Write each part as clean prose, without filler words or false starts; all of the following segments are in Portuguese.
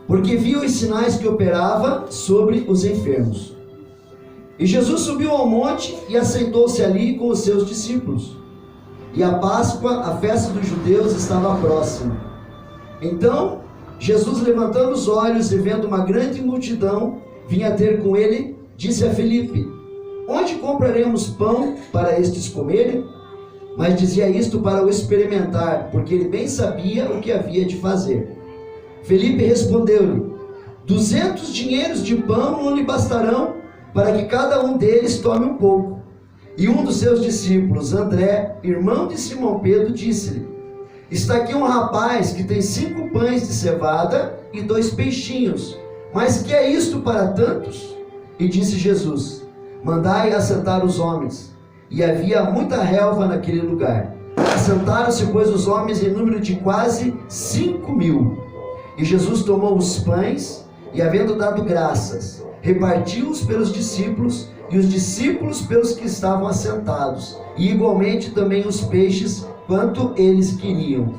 porque viu os sinais que operava sobre os enfermos. E Jesus subiu ao monte e assentou-se ali com os seus discípulos. E a Páscoa, a festa dos judeus, estava próxima. Então, Jesus, levantando os olhos e vendo uma grande multidão, vinha ter com ele, disse a Filipe: onde compraremos pão para estes comerem? Mas dizia isto para o experimentar, porque ele bem sabia o que havia de fazer. Filipe respondeu-lhe: 200 dinheiros de pão não lhe bastarão para que cada um deles tome um pouco. E um dos seus discípulos, André, irmão de Simão Pedro, disse-lhe: está aqui um rapaz que tem 5 pães de cevada e 2 peixinhos, mas que é isto para tantos? E disse Jesus: mandai assentar os homens. E havia muita relva naquele lugar. Assentaram-se, pois, os homens em número de quase 5.000. E Jesus tomou os pães e, havendo dado graças, repartiu-os pelos discípulos, e os discípulos pelos que estavam assentados, e igualmente também os peixes, quanto eles queriam.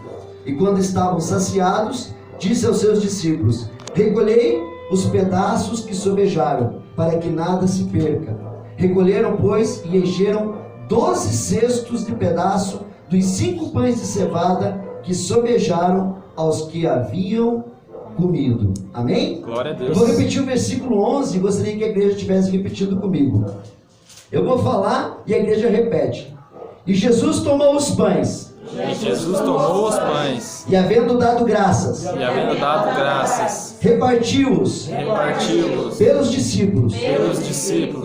E quando estavam saciados, disse aos seus discípulos: recolhei os pedaços que sobejaram, para que nada se perca. Recolheram, pois, e encheram 12 cestos de pedaço dos 5 pães de cevada que sobejaram aos que haviam comido. Amém? Glória a Deus. Eu vou repetir o versículo 11 e gostaria que a igreja tivesse repetido comigo. Eu vou falar e a igreja repete. E Jesus tomou os pães. E Jesus tomou os pães, E havendo dado graças, repartiu-os pelos discípulos, e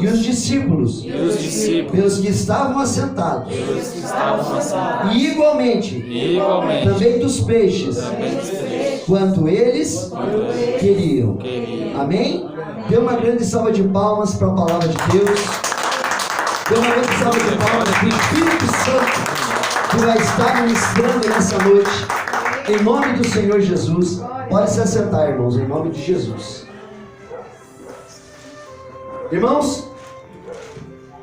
os discípulos pelos que estavam assentados, e igualmente também dos peixes, quanto eles queriam. Amém? Dê uma grande salva de palmas para a palavra de Deus. Dê uma grande salva de palmas para o Espírito Santo que vai estar ministrando nessa noite, em nome do Senhor Jesus. Pode se assentar, irmãos, em nome de Jesus. Irmãos,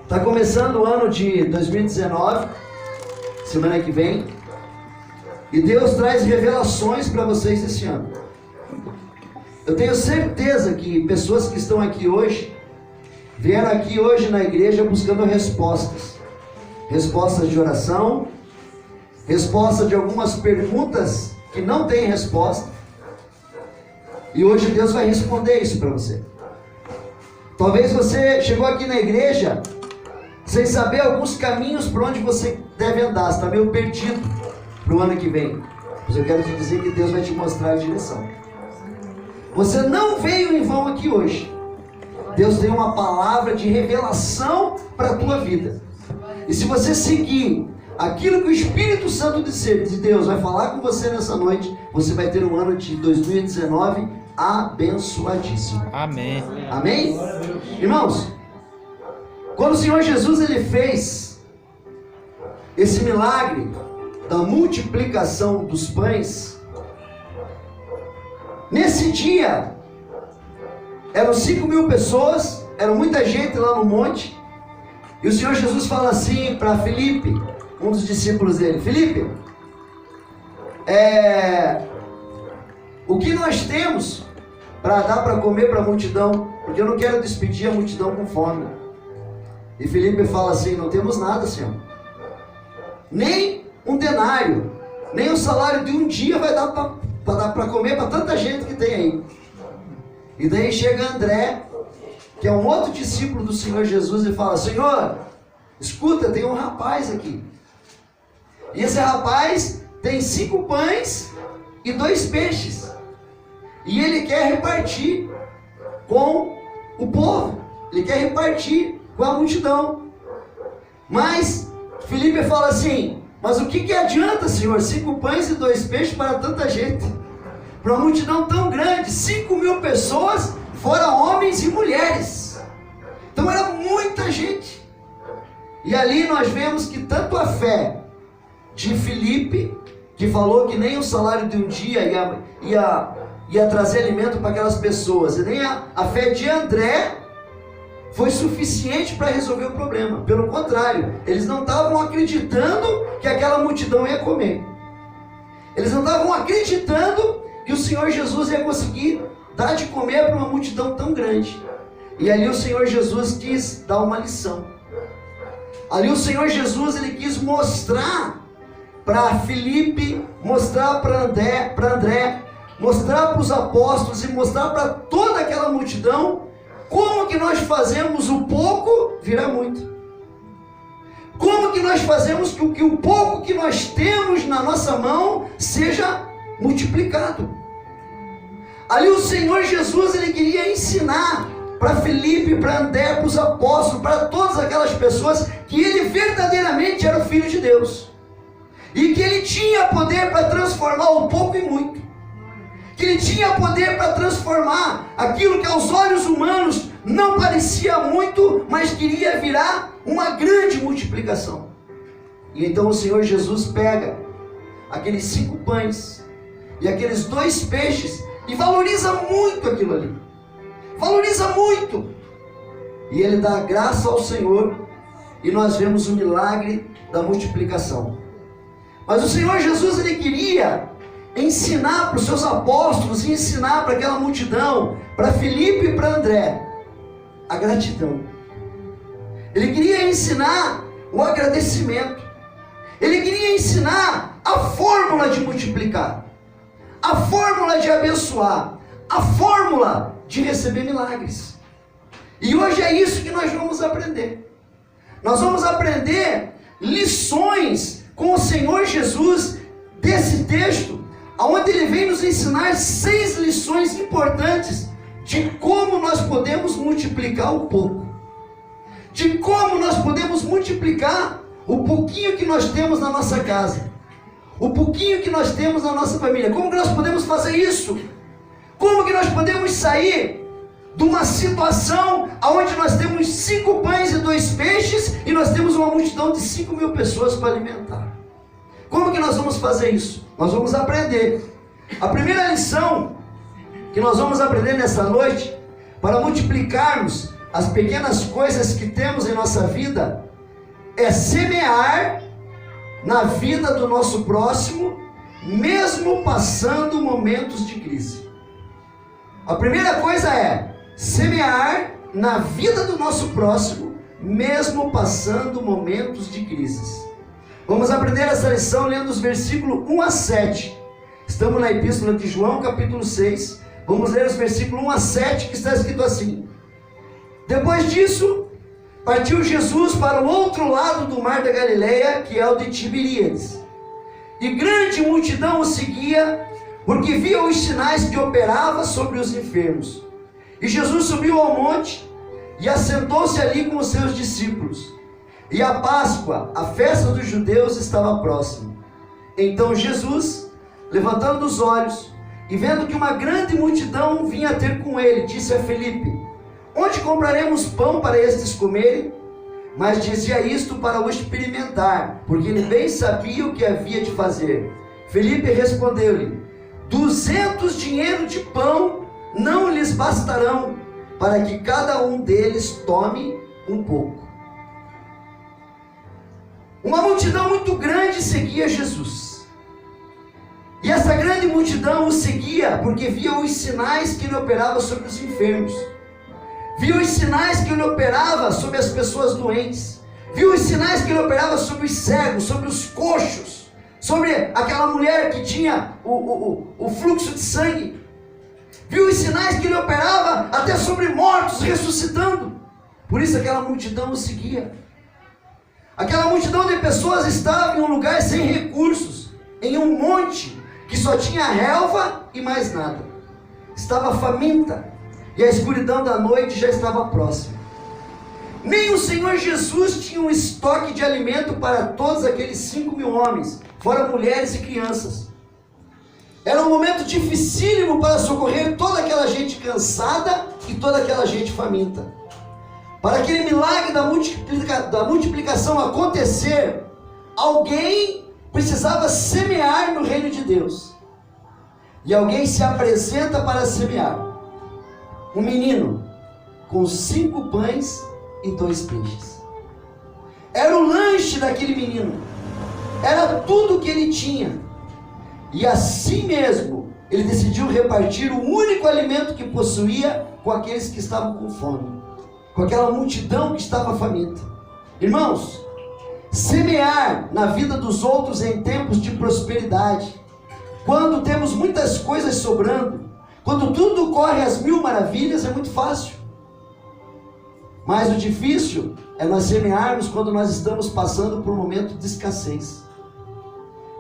está começando o ano de 2019, semana que vem, e Deus traz revelações para vocês esse ano. Eu tenho certeza que pessoas que estão aqui hoje, vieram aqui hoje na igreja buscando respostas de oração, resposta de algumas perguntas que não têm resposta, e hoje Deus vai responder isso para você. Talvez você chegou aqui na igreja sem saber alguns caminhos por onde você deve andar, está meio perdido para o ano que vem, mas eu quero te dizer que Deus vai te mostrar a direção. Você não veio em vão aqui hoje. Deus tem uma palavra de revelação para a tua vida, e se você seguir aquilo que o Espírito Santo de Deus vai falar com você nessa noite, você vai ter um ano de 2019 abençoadíssimo. Amém. Amém? Irmãos, quando o Senhor Jesus ele fez esse milagre da multiplicação dos pães, nesse dia eram 5.000 pessoas, era muita gente lá no monte, e o Senhor Jesus fala assim para Filipe, um dos discípulos dele: Filipe, o que nós temos para dar para comer para a multidão? Porque eu não quero despedir a multidão com fome. E Filipe fala assim: não temos nada, Senhor. Nem um denário, nem o salário de um dia vai dar para comer para tanta gente que tem aí. E daí chega André, que é um outro discípulo do Senhor Jesus, e fala: Senhor, escuta, tem um rapaz aqui. E esse rapaz tem 5 pães e 2 peixes. E ele quer repartir com o povo. Ele quer repartir com a multidão. Mas Filipe fala assim: mas o que adianta, Senhor, 5 pães e 2 peixes para tanta gente? Para uma multidão tão grande, 5.000 pessoas, fora homens e mulheres. Então era muita gente. E ali nós vemos que tanto a fé de Filipe, que falou que nem o salário de um dia ia trazer alimento para aquelas pessoas, e nem a fé de André foi suficiente para resolver o problema. Pelo contrário, eles não estavam acreditando que aquela multidão ia comer. Eles não estavam acreditando que o Senhor Jesus ia conseguir dar de comer para uma multidão tão grande. E ali o Senhor Jesus quis dar uma lição. Ali o Senhor Jesus, ele quis mostrar para Filipe, mostrar para André, mostrar para os apóstolos e mostrar para toda aquela multidão como que nós fazemos o pouco virar muito. Como que nós fazemos que o pouco que nós temos na nossa mão seja multiplicado. Ali o Senhor Jesus, ele queria ensinar para Filipe, para André, para os apóstolos, para todas aquelas pessoas, que ele verdadeiramente era o Filho de Deus. E que ele tinha poder para transformar o pouco em muito. Que ele tinha poder para transformar aquilo que aos olhos humanos não parecia muito, mas queria virar uma grande multiplicação. E então o Senhor Jesus pega aqueles 5 pães e aqueles 2 peixes e valoriza muito aquilo ali. Valoriza muito. E ele dá graça ao Senhor e nós vemos o milagre da multiplicação. Mas o Senhor Jesus, ele queria ensinar para os seus apóstolos e ensinar para aquela multidão, para Filipe e para André, a gratidão. Ele queria ensinar o agradecimento. Ele queria ensinar a fórmula de multiplicar, a fórmula de abençoar, a fórmula de receber milagres. E hoje é isso que nós vamos aprender. Nós vamos aprender lições com o Senhor Jesus desse texto, onde ele vem nos ensinar 6 lições importantes de como nós podemos multiplicar o pouco, de como nós podemos multiplicar o pouquinho que nós temos na nossa casa, o pouquinho que nós temos na nossa família. Como que nós podemos fazer isso? Como que nós podemos sair de uma situação onde nós temos 5 pães e 2 peixes e nós temos uma multidão de 5.000 pessoas para alimentar? Como que nós vamos fazer isso? Nós vamos aprender. A primeira lição que nós vamos aprender nessa noite, para multiplicarmos as pequenas coisas que temos em nossa vida, é semear na vida do nosso próximo, mesmo passando momentos de crise. A primeira coisa é semear na vida do nosso próximo, mesmo passando momentos de crises. Vamos aprender essa lição lendo os versículos 1 a 7. Estamos na Epístola de João, capítulo 6. Vamos ler os versículos 1 a 7, que está escrito assim: Depois disso, partiu Jesus para o outro lado do mar da Galileia, que é o de Tiberíades. E grande multidão o seguia, porque via os sinais que operava sobre os enfermos. E Jesus subiu ao monte e assentou-se ali com os seus discípulos. E a Páscoa, a festa dos judeus, estava próxima. Então Jesus, levantando os olhos e vendo que uma grande multidão vinha ter com ele, disse a Filipe: Onde compraremos pão para estes comerem? Mas dizia isto para o experimentar, porque ele bem sabia o que havia de fazer. Filipe respondeu-lhe: 200 dinheiros de pão não lhes bastarão, para que cada um deles tome um pouco. Uma multidão muito grande seguia Jesus. E essa grande multidão o seguia porque via os sinais que ele operava sobre os enfermos. Viu os sinais que ele operava sobre as pessoas doentes. Viu os sinais que ele operava sobre os cegos, sobre os coxos, sobre aquela mulher que tinha o fluxo de sangue. Viu os sinais que ele operava até sobre mortos ressuscitando. Por isso aquela multidão o seguia. Aquela multidão de pessoas estava em um lugar sem recursos, em um monte que só tinha relva e mais nada. Estava faminta. E a escuridão da noite já estava próxima. Nem o Senhor Jesus tinha um estoque de alimento para todos aqueles 5.000 homens, fora mulheres e crianças. Era um momento dificílimo para socorrer toda aquela gente cansada e toda aquela gente faminta. Para aquele milagre da multiplicação acontecer, alguém precisava semear no reino de Deus. E alguém se apresenta para semear. Um menino com 5 pães e 2 peixes. Era o lanche daquele menino. Era tudo que ele tinha. E assim mesmo, ele decidiu repartir o único alimento que possuía com aqueles que estavam com fome, com aquela multidão que estava faminta. Irmãos, semear na vida dos outros em tempos de prosperidade, quando temos muitas coisas sobrando, quando tudo corre às mil maravilhas, é muito fácil. Mas o difícil é nós semearmos quando nós estamos passando por um momento de escassez,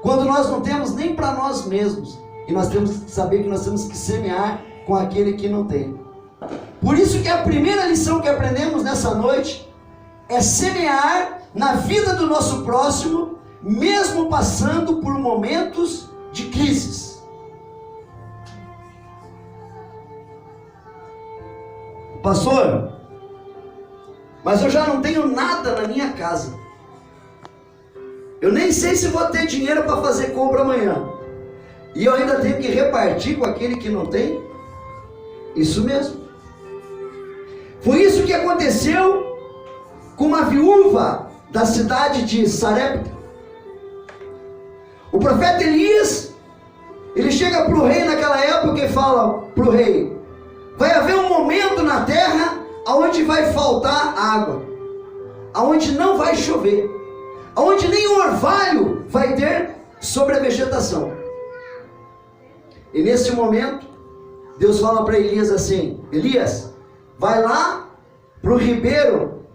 quando nós não temos nem para nós mesmos, e nós temos que saber que nós temos que semear com aquele que não tem. Por isso que a primeira lição que aprendemos nessa noite é semear na vida do nosso próximo, mesmo passando por momentos de crises. Pastor, mas eu já não tenho nada na minha casa. Eu nem sei se vou ter dinheiro para fazer compra amanhã. E eu ainda tenho que repartir com aquele que não tem? Isso mesmo. Foi isso que aconteceu com uma viúva da cidade de Sarepta. O profeta Elias, ele chega para o rei naquela época e fala para o rei: vai haver um momento na terra onde vai faltar água, onde não vai chover, onde nem o orvalho vai ter sobre a vegetação. E nesse momento, Deus fala para Elias assim: Elias, vai lá para o ribeiro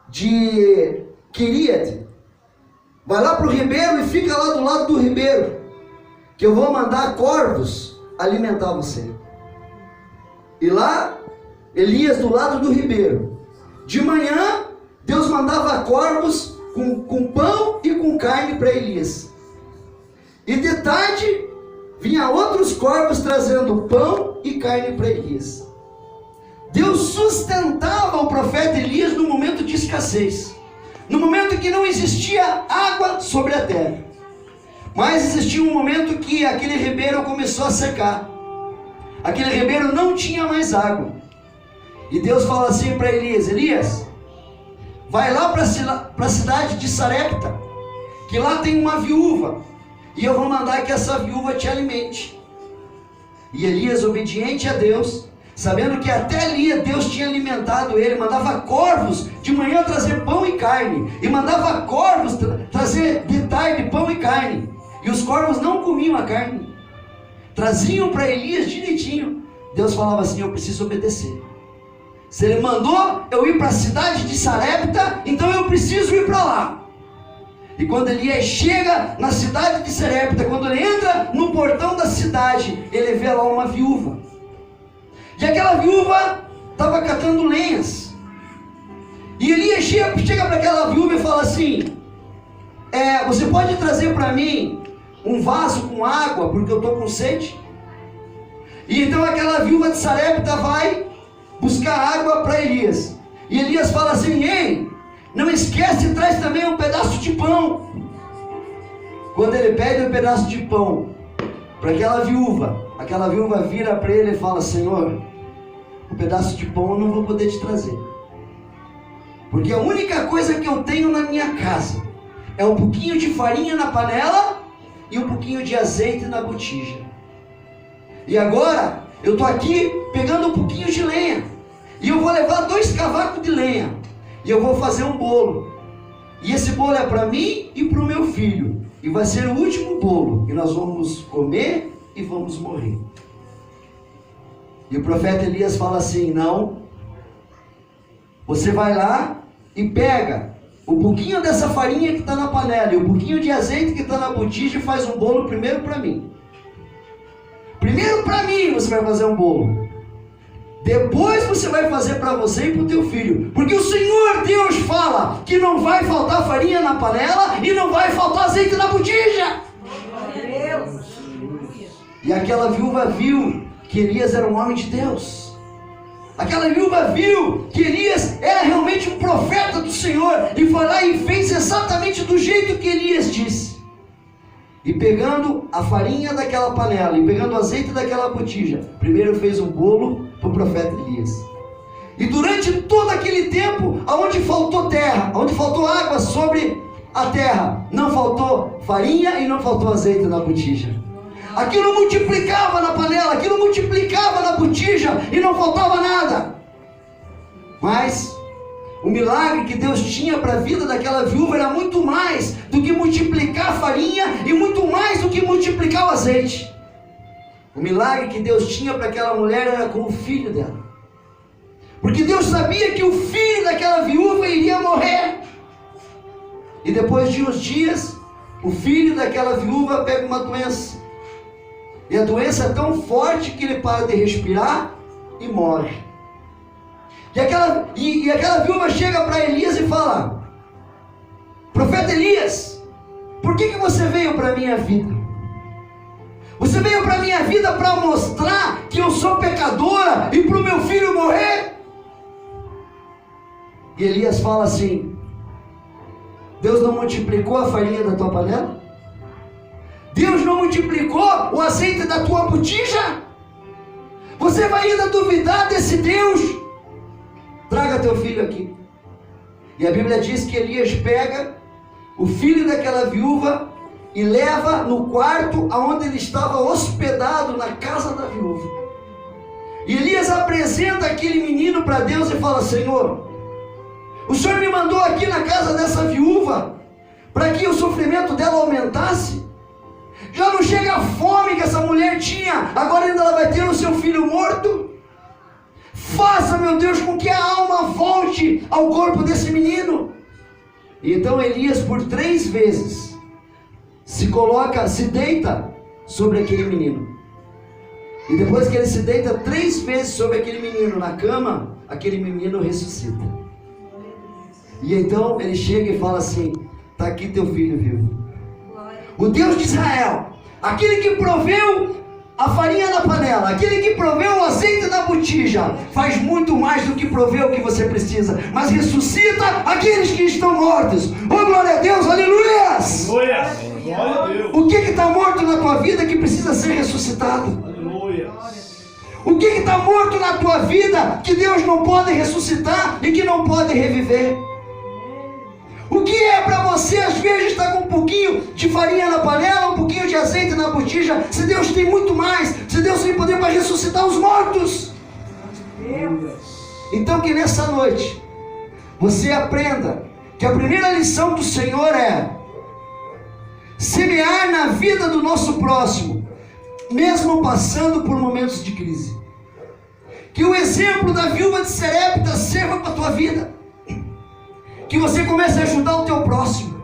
de Queriate, vai lá para o ribeiro e fica lá do lado do ribeiro, que eu vou mandar corvos alimentar você. E lá, Elias do lado do ribeiro. De manhã, Deus mandava corvos com pão e com carne para Elias. E de tarde, vinha outros corvos trazendo pão e carne para Elias. Deus sustentava o profeta Elias no momento de escassez, no momento que não existia água sobre a terra. Mas existia um momento que aquele ribeiro começou a secar. Aquele ribeiro não tinha mais água. E Deus fala assim para Elias: Elias, vai lá para a cidade de Sarepta, que lá tem uma viúva, e eu vou mandar que essa viúva te alimente. E Elias, obediente a Deus, sabendo que até ali Deus tinha alimentado ele, mandava corvos de manhã trazer pão e carne, e mandava corvos trazer de tarde pão e carne. E os corvos não comiam a carne, traziam para Elias direitinho. Deus falava assim: eu preciso obedecer. Se ele mandou eu ir para a cidade de Sarepta, então eu preciso ir para lá. E quando Elias chega na cidade de Sarepta, quando ele entra no portão da cidade, ele vê lá uma viúva. E aquela viúva estava catando lenhas. E Elias chega para aquela viúva e fala assim: você pode trazer para mim um vaso com água, porque eu estou com sede? E então aquela viúva de Sarepta vai buscar água para Elias. E Elias fala assim: ei, não esquece e traz também um pedaço de pão. Quando ele pede um pedaço de pão para aquela viúva vira para ele e fala: Senhor, um pedaço de pão eu não vou poder te trazer, porque a única coisa que eu tenho na minha casa é um pouquinho de farinha na panela e um pouquinho de azeite na botija. E agora eu estou aqui pegando um pouquinho de lenha, e eu vou levar 2 cavacos de lenha, e eu vou fazer um bolo. E esse bolo é para mim e para o meu filho, e vai ser o último bolo, e nós vamos comer e vamos morrer. E o profeta Elias fala assim: não, você vai lá e pega um pouquinho dessa farinha que está na panela e um pouquinho de azeite que está na botija e faz um bolo primeiro para mim. Primeiro para mim você vai fazer um bolo, depois você vai fazer para você e para o teu filho, porque o Senhor Deus fala que não vai faltar farinha na panela e não vai faltar azeite na botija. E aquela viúva viu que Elias era um homem de Deus. Aquela viúva viu que Elias era realmente um profeta do Senhor, e foi lá e fez exatamente do jeito que Elias disse. E pegando a farinha daquela panela e pegando o azeite daquela botija, primeiro fez um bolo para o profeta Elias. E durante todo aquele tempo, onde faltou terra, onde faltou água sobre a terra, não faltou farinha e não faltou azeite na botija. Aquilo multiplicava na panela, aquilo multiplicava na botija e não faltava nada. Mas o milagre que Deus tinha para a vida daquela viúva era muito mais do que multiplicar a farinha e muito mais do que multiplicar o azeite. O milagre que Deus tinha para aquela mulher era com o filho dela. Porque Deus sabia que o filho daquela viúva iria morrer. E depois de uns dias, o filho daquela viúva pega uma doença. E a doença é tão forte que ele para de respirar e morre. E aquela viúva chega para Elias e fala: profeta Elias, por que você veio para a minha vida? Você veio para a minha vida para mostrar que eu sou pecadora e para o meu filho morrer? E Elias fala assim: Deus não multiplicou a farinha da tua panela? Deus não multiplicou o azeite da tua botija? Você vai ainda duvidar desse Deus? Traga teu filho aqui. E a Bíblia diz que Elias pega o filho daquela viúva e leva no quarto aonde ele estava hospedado, na casa da viúva. E Elias apresenta aquele menino para Deus e fala: Senhor, o Senhor me mandou aqui na casa dessa viúva para que o sofrimento dela aumentasse. Já não chega a fome que essa mulher tinha, agora ainda ela vai ter o seu filho morto. Faça, meu Deus, com que a alma volte ao corpo desse menino. E então Elias, por 3 vezes, se deita sobre aquele menino. E depois que ele se deita 3 vezes sobre aquele menino na cama, aquele menino ressuscita. E então ele chega e fala assim: está aqui teu filho vivo. O Deus de Israel, aquele que proveu a farinha na panela, aquele que proveu o azeite na botija, faz muito mais do que prover o que você precisa, mas ressuscita aqueles que estão mortos. Oh, glória a Deus, aleluias! Aleluia. O que está morto na tua vida que precisa ser ressuscitado? Aleluia. O que está morto na tua vida que Deus não pode ressuscitar e que não pode reviver? O que é para você às vezes estar com um pouquinho de farinha na panela, um pouquinho de azeite na botija, se Deus tem muito mais, se Deus tem poder para ressuscitar os mortos? Então que nessa noite você aprenda que a primeira lição do Senhor é semear na vida do nosso próximo, mesmo passando por momentos de crise. Que o exemplo da viúva de Sarepta serva para a tua vida. Que você comece a ajudar o teu próximo.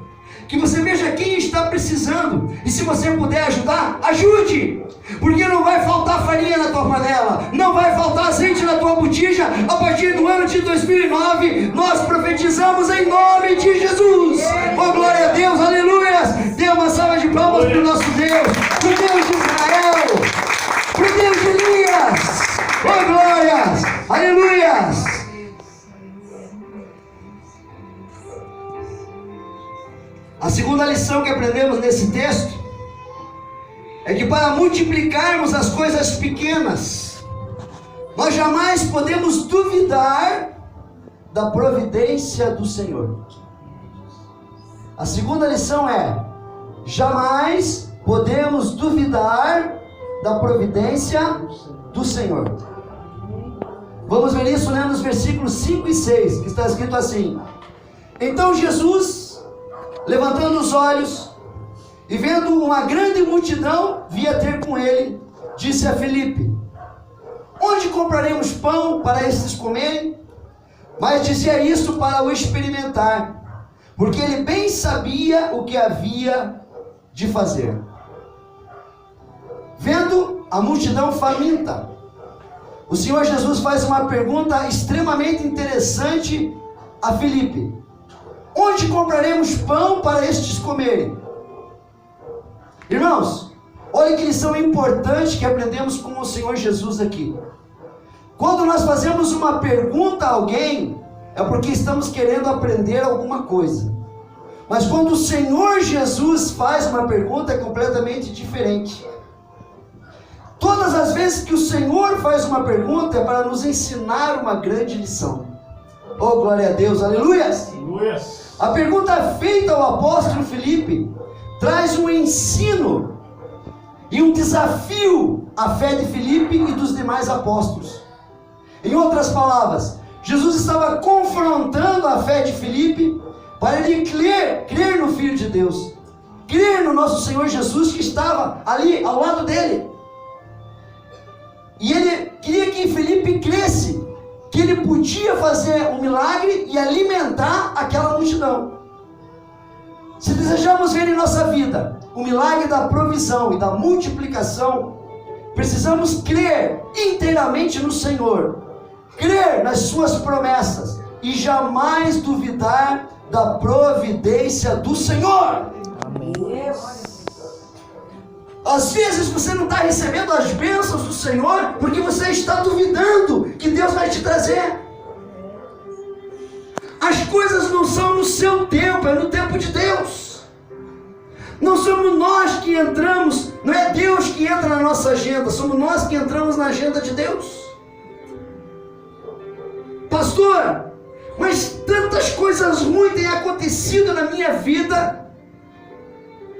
Que você veja quem está precisando. E se você puder ajudar, ajude. Porque não vai faltar farinha na tua panela, não vai faltar azeite na tua botija. A partir do ano de 2009, nós profetizamos em nome de Jesus. Oh, glória a Deus, aleluia. Dê uma salva de palmas para o nosso Deus, para o Deus de Israel, para o Deus de Elias. Oh, glórias, aleluia. A segunda lição que aprendemos nesse texto é que para multiplicarmos as coisas pequenas, nós jamais podemos duvidar da providência do Senhor. A segunda lição é: jamais podemos duvidar da providência do Senhor. Vamos ver isso lendo os versículos 5 e 6, que está escrito assim: então Jesus, levantando os olhos e vendo uma grande multidão via ter com ele, disse a Filipe: onde compraremos pão para estes comerem? Mas dizia isso para o experimentar, porque ele bem sabia o que havia de fazer. Vendo a multidão faminta, o Senhor Jesus faz uma pergunta extremamente interessante a Filipe: onde compraremos pão para estes comerem? Irmãos, olha que lição importante que aprendemos com o Senhor Jesus aqui. Quando nós fazemos uma pergunta a alguém, é porque estamos querendo aprender alguma coisa. Mas quando o Senhor Jesus faz uma pergunta, é completamente diferente. Todas as vezes que o Senhor faz uma pergunta, é para nos ensinar uma grande lição. Oh, glória a Deus, aleluias! Aleluias. A pergunta feita ao apóstolo Filipe traz um ensino e um desafio à fé de Filipe e dos demais apóstolos. Em outras palavras, Jesus estava confrontando a fé de Filipe para ele crer no Filho de Deus, crer no nosso Senhor Jesus que estava ali ao lado dele. E ele queria que Filipe cresce, que ele podia fazer um milagre e alimentar aquela multidão. Se desejamos ver em nossa vida o milagre da provisão e da multiplicação, precisamos crer inteiramente no Senhor, crer nas suas promessas e jamais duvidar da providência do Senhor. Amém. Às vezes você não está recebendo as bênçãos do Senhor porque você está duvidando que Deus vai te trazer. As coisas não são no seu tempo, é no tempo de Deus. Não somos nós que entramos, não é Deus que entra na nossa agenda, somos nós que entramos na agenda de Deus. Pastor, mas tantas coisas ruins têm acontecido na minha vida,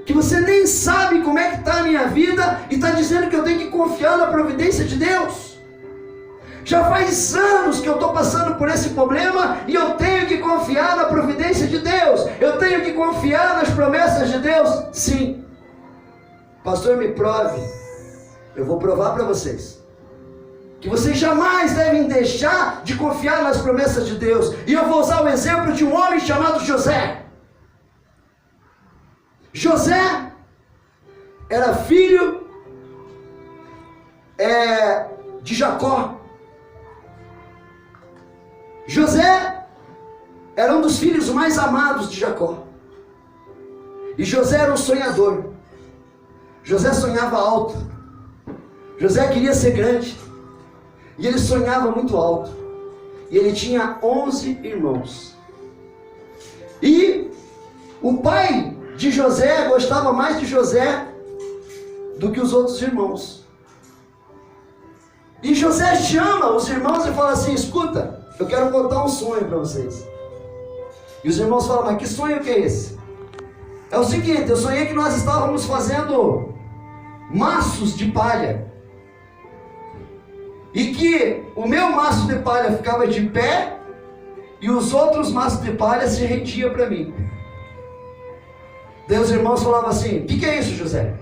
que você nem sabe como é que está a minha vida, e está dizendo que eu tenho que confiar na providência de Deus. Já faz anos que eu estou passando por esse problema, e eu tenho que confiar na providência de Deus, eu tenho que confiar nas promessas de Deus. Sim. Pastor, me prove. Eu vou provar para vocês que vocês jamais devem deixar de confiar nas promessas de Deus. E eu vou usar o exemplo de um homem chamado José. José era filho de Jacó. José era um dos filhos mais amados de Jacó. E José era um sonhador. José sonhava alto. José queria ser grande. E ele sonhava muito alto. E ele tinha 11 irmãos. E o pai de José gostava mais de José do que os outros irmãos. E José chama os irmãos e fala assim: escuta, eu quero contar um sonho para vocês. E os irmãos falam: mas que sonho que é esse? É o seguinte, eu sonhei que nós estávamos fazendo maços de palha, e que o meu maço de palha ficava de pé e os outros maços de palha se rendiam para mim. Daí os irmãos falavam assim: o que é isso, José?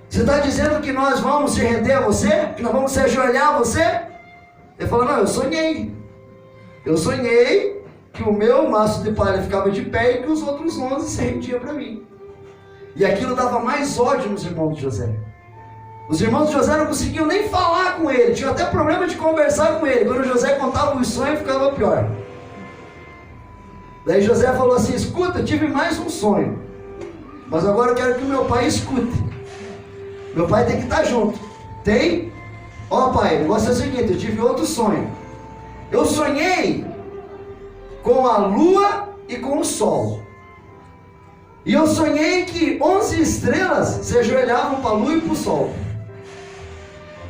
Você está dizendo que nós vamos se render a você? Que nós vamos se ajoelhar a você? Ele falou: não, eu sonhei. Eu sonhei que o meu maço de palha ficava de pé e que os outros 11 se rendiam para mim. E aquilo dava mais ódio nos irmãos de José. Os irmãos de José não conseguiam nem falar com ele, tinham até problema de conversar com ele. Quando José contava os sonhos, ficava pior. Daí José falou assim: escuta, eu tive mais um sonho, mas agora eu quero que o meu pai escute. Meu pai tem que estar junto. Tem? Ó pai, o negócio é o seguinte, eu tive outro sonho. Eu sonhei com a lua e com o sol. E eu sonhei que 11 estrelas se ajoelhavam para a lua e para o sol.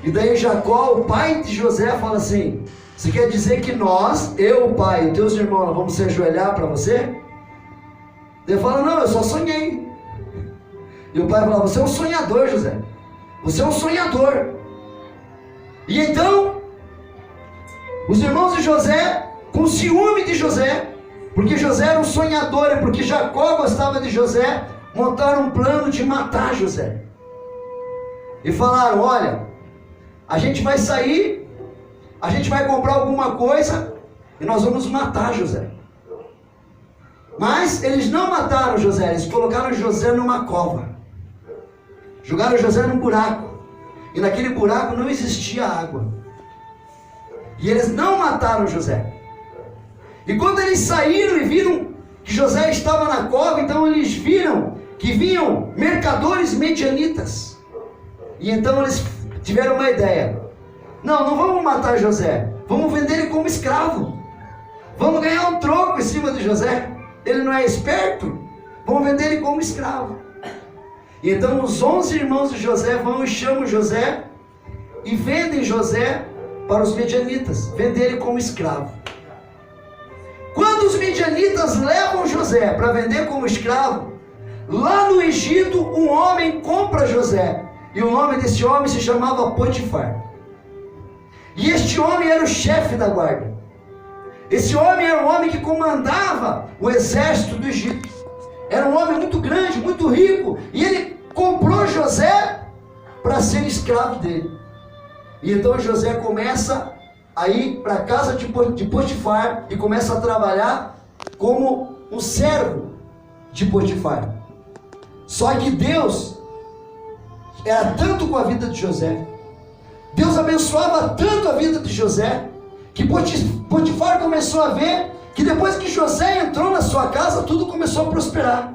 E daí Jacó, o pai de José, fala assim: você quer dizer que nós, eu, o pai e teus irmãos, nós vamos se ajoelhar para você? Ele fala: não, eu só sonhei. E o pai fala: você é um sonhador, José. Você é um sonhador. E então, os irmãos de José, com ciúme de José, porque José era um sonhador e porque Jacó gostava de José, montaram um plano de matar José. E falaram: olha, a gente vai sair, a gente vai comprar alguma coisa e nós vamos matar José. Mas eles não mataram José, eles colocaram José numa cova. Jogaram José num buraco. E naquele buraco não existia água. E eles não mataram José. E quando eles saíram e viram que José estava na cova, então eles viram que vinham mercadores medianitas. E então eles tiveram uma ideia: não vamos matar José, vamos vender ele como escravo. Vamos ganhar um troco em cima de José. Ele não é esperto, vamos vender ele como escravo. E então os 11 irmãos de José vão e chamam José e vendem José para os medianitas, vendem ele como escravo. Quando os medianitas levam José para vender como escravo, lá no Egito um homem compra José E o nome desse homem se chamava Potifar. E este homem era o chefe da guarda. Esse homem era um homem que comandava o exército do Egito. Era um homem muito grande, muito rico. E ele comprou José para ser escravo dele. E então José começa a ir para a casa de Potifar e começa a trabalhar como um servo de Potifar. Só que Deus era tanto com a vida de José, Deus abençoava tanto a vida de José, que Potifar começou a ver que depois que José entrou na sua casa, tudo começou a prosperar,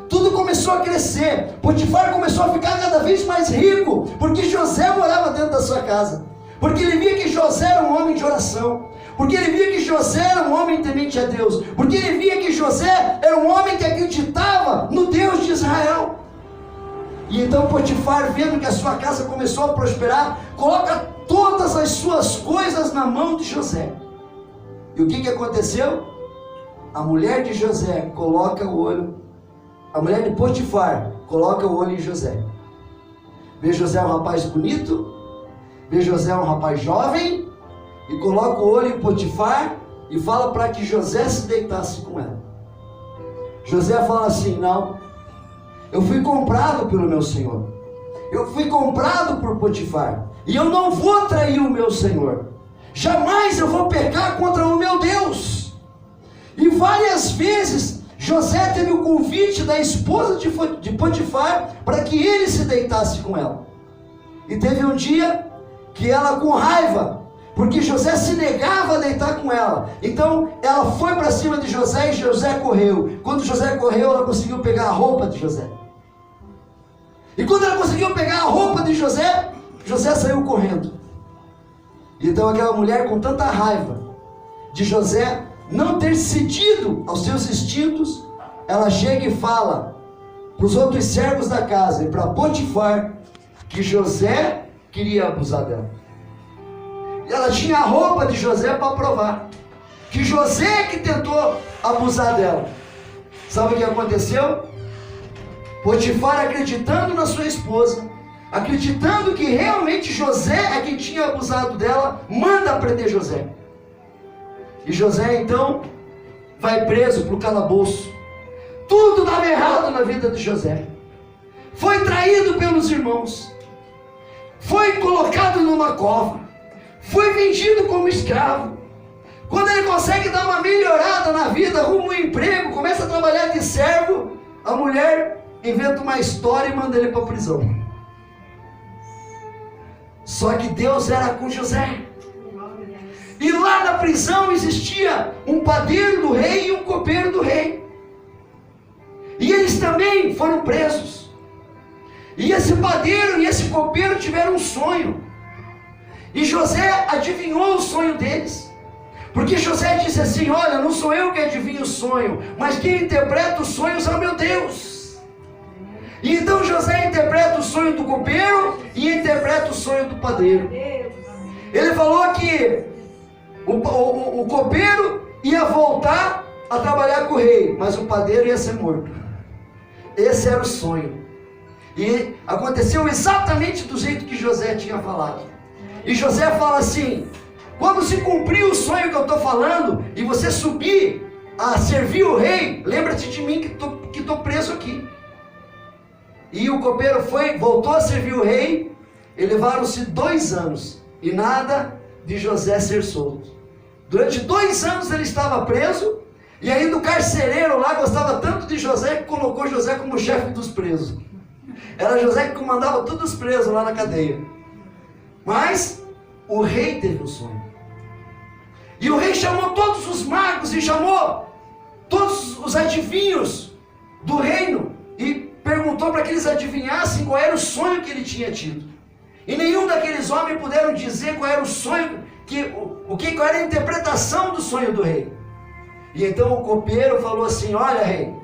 tudo começou a crescer. Potifar começou a ficar cada vez mais rico, porque José morava dentro da sua casa, porque ele via que José era um homem de oração, porque ele via que José era um homem temente a Deus, porque ele via que José era um homem que acreditava no Deus de Israel. E então Potifar, vendo que a sua casa começou a prosperar, coloca todas as suas coisas na mão de José. E o que aconteceu? A mulher de José coloca o olho, a mulher de Potifar coloca o olho em José. Vê José um rapaz bonito, vê José um rapaz jovem, e coloca o olho em Potifar e fala para que José se deitasse com ela. José fala assim: não, eu fui comprado pelo meu Senhor, eu fui comprado por Potifar, e eu não vou trair o meu Senhor, jamais eu vou pecar contra o meu Deus. E várias vezes José teve o convite da esposa de Potifar para que ele se deitasse com ela. E teve um dia que ela, com raiva, porque José se negava a deitar com ela, então ela foi para cima de José e José correu. Quando José correu, ela conseguiu pegar a roupa de José. E quando ela conseguiu pegar a roupa de José, José saiu correndo. Então aquela mulher, com tanta raiva de José não ter cedido aos seus instintos, ela chega e fala para os outros servos da casa e para Potifar que José queria abusar dela. E ela tinha a roupa de José para provar que José que tentou abusar dela. Sabe o que aconteceu? Potifar, acreditando na sua esposa, acreditando que realmente José é quem tinha abusado dela, manda prender José. E José então vai preso para o calabouço. Tudo dava errado na vida de José. Foi traído pelos irmãos, foi colocado numa cova, foi vendido como escravo. Quando ele consegue dar uma melhorada na vida, arruma um emprego, começa a trabalhar de servo, a mulher inventa uma história e manda ele para a prisão. Só que Deus era com José. E lá na prisão existia um padeiro do rei e um copeiro do rei. E eles também foram presos. E esse padeiro e esse copeiro tiveram um sonho. E José adivinhou o sonho deles. Porque José disse assim: olha, não sou eu que adivinho o sonho, mas quem interpreta os sonhos é o meu Deus. E então José interpreta o sonho do copeiro e interpreta o sonho do padeiro. Ele falou que o copeiro ia voltar a trabalhar com o rei, mas o padeiro ia ser morto. Esse era o sonho. E aconteceu exatamente do jeito que José tinha falado. E José fala assim: quando se cumprir o sonho que eu estou falando, e você subir a servir o rei, lembra-te de mim que estou preso aqui. E o copeiro voltou a servir o rei, e levaram-se 2 anos, e nada de José ser solto. Durante 2 anos ele estava preso, e ainda o carcereiro lá gostava tanto de José que colocou José como chefe dos presos. Era José que comandava todos os presos lá na cadeia. Mas o rei teve um sonho. E o rei chamou todos os magos e chamou todos os adivinhos do reino e perguntou para que eles adivinhassem qual era o sonho que ele tinha tido. E nenhum daqueles homens puderam dizer qual era o sonho, qual era a interpretação do sonho do rei. E então o copeiro falou assim: olha, rei,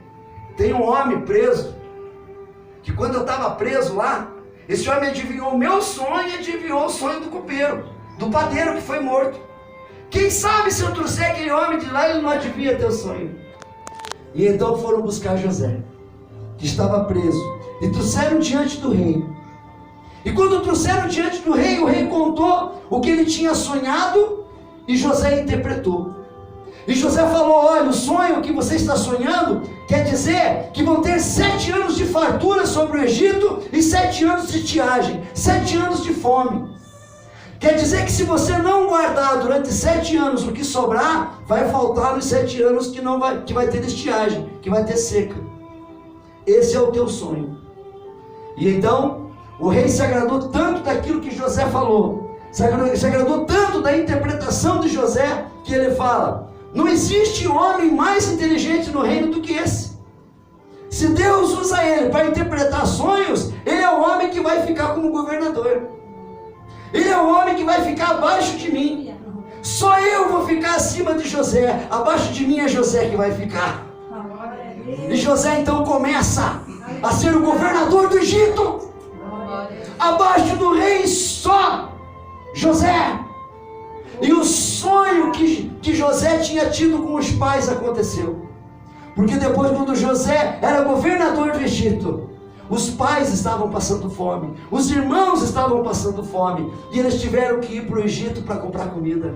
tem um homem preso, que quando eu estava preso lá, esse homem adivinhou o meu sonho e adivinhou o sonho do copeiro, do padeiro que foi morto. Quem sabe se eu trouxer aquele homem de lá, ele não adivinha teu sonho. E então foram buscar José, que estava preso, e trouxeram diante do rei. E quando trouxeram diante do rei, o rei contou o que ele tinha sonhado e José interpretou. E José falou: olha, o sonho que você está sonhando quer dizer que vão ter 7 anos de fartura sobre o Egito e 7 anos de estiagem, 7 anos de fome. Quer dizer que se você não guardar durante 7 anos o que sobrar, vai faltar nos 7 anos que vai ter estiagem, que vai ter seca. Esse é o teu sonho. E então o rei se agradou tanto daquilo que José falou, se agradou tanto da interpretação de José, que ele fala: não existe homem mais inteligente no reino do que esse. Se Deus usa ele para interpretar sonhos, ele é o homem que vai ficar como governador. Ele é o homem que vai ficar abaixo de mim. Só eu vou ficar acima de José. Abaixo de mim é José que vai ficar. E José então começa a ser o governador do Egito. Abaixo do rei só José. E o sonho que José tinha tido com os pais aconteceu. Porque depois, quando José era governador do Egito, os pais estavam passando fome, os irmãos estavam passando fome, e eles tiveram que ir para o Egito para comprar comida.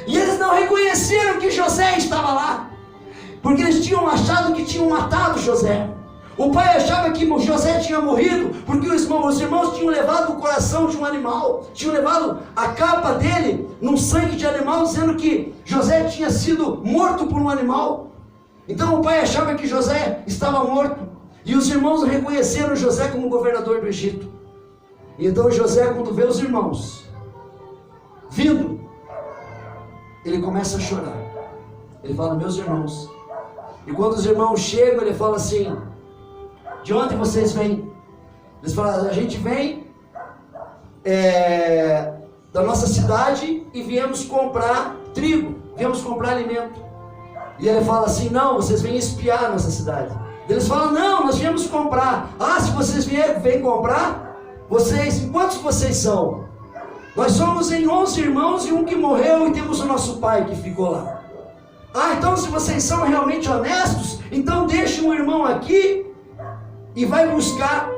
E eles não reconheceram que José estava lá, porque eles tinham achado que tinham matado José. O pai achava que José tinha morrido, porque os irmãos tinham levado o coração de um animal, tinham levado a capa dele num sangue de animal, dizendo que José tinha sido morto por um animal. Então o pai achava que José estava morto, e os irmãos reconheceram José como governador do Egito. E então José, quando vê os irmãos vindo, ele começa a chorar. Ele fala: meus irmãos. E quando os irmãos chegam, ele fala assim: de onde vocês vêm? Eles falam: a gente vem da nossa cidade e viemos comprar trigo, viemos comprar alimento. E ele fala assim: não, vocês vêm espiar a nossa cidade. Eles falam: não, nós viemos comprar. Ah, se vocês vêm comprar, quantos vocês são? Nós somos em 11 irmãos e um que morreu, e temos o nosso pai que ficou lá. Ah, então se vocês são realmente honestos, então deixem um irmão aqui e vai buscar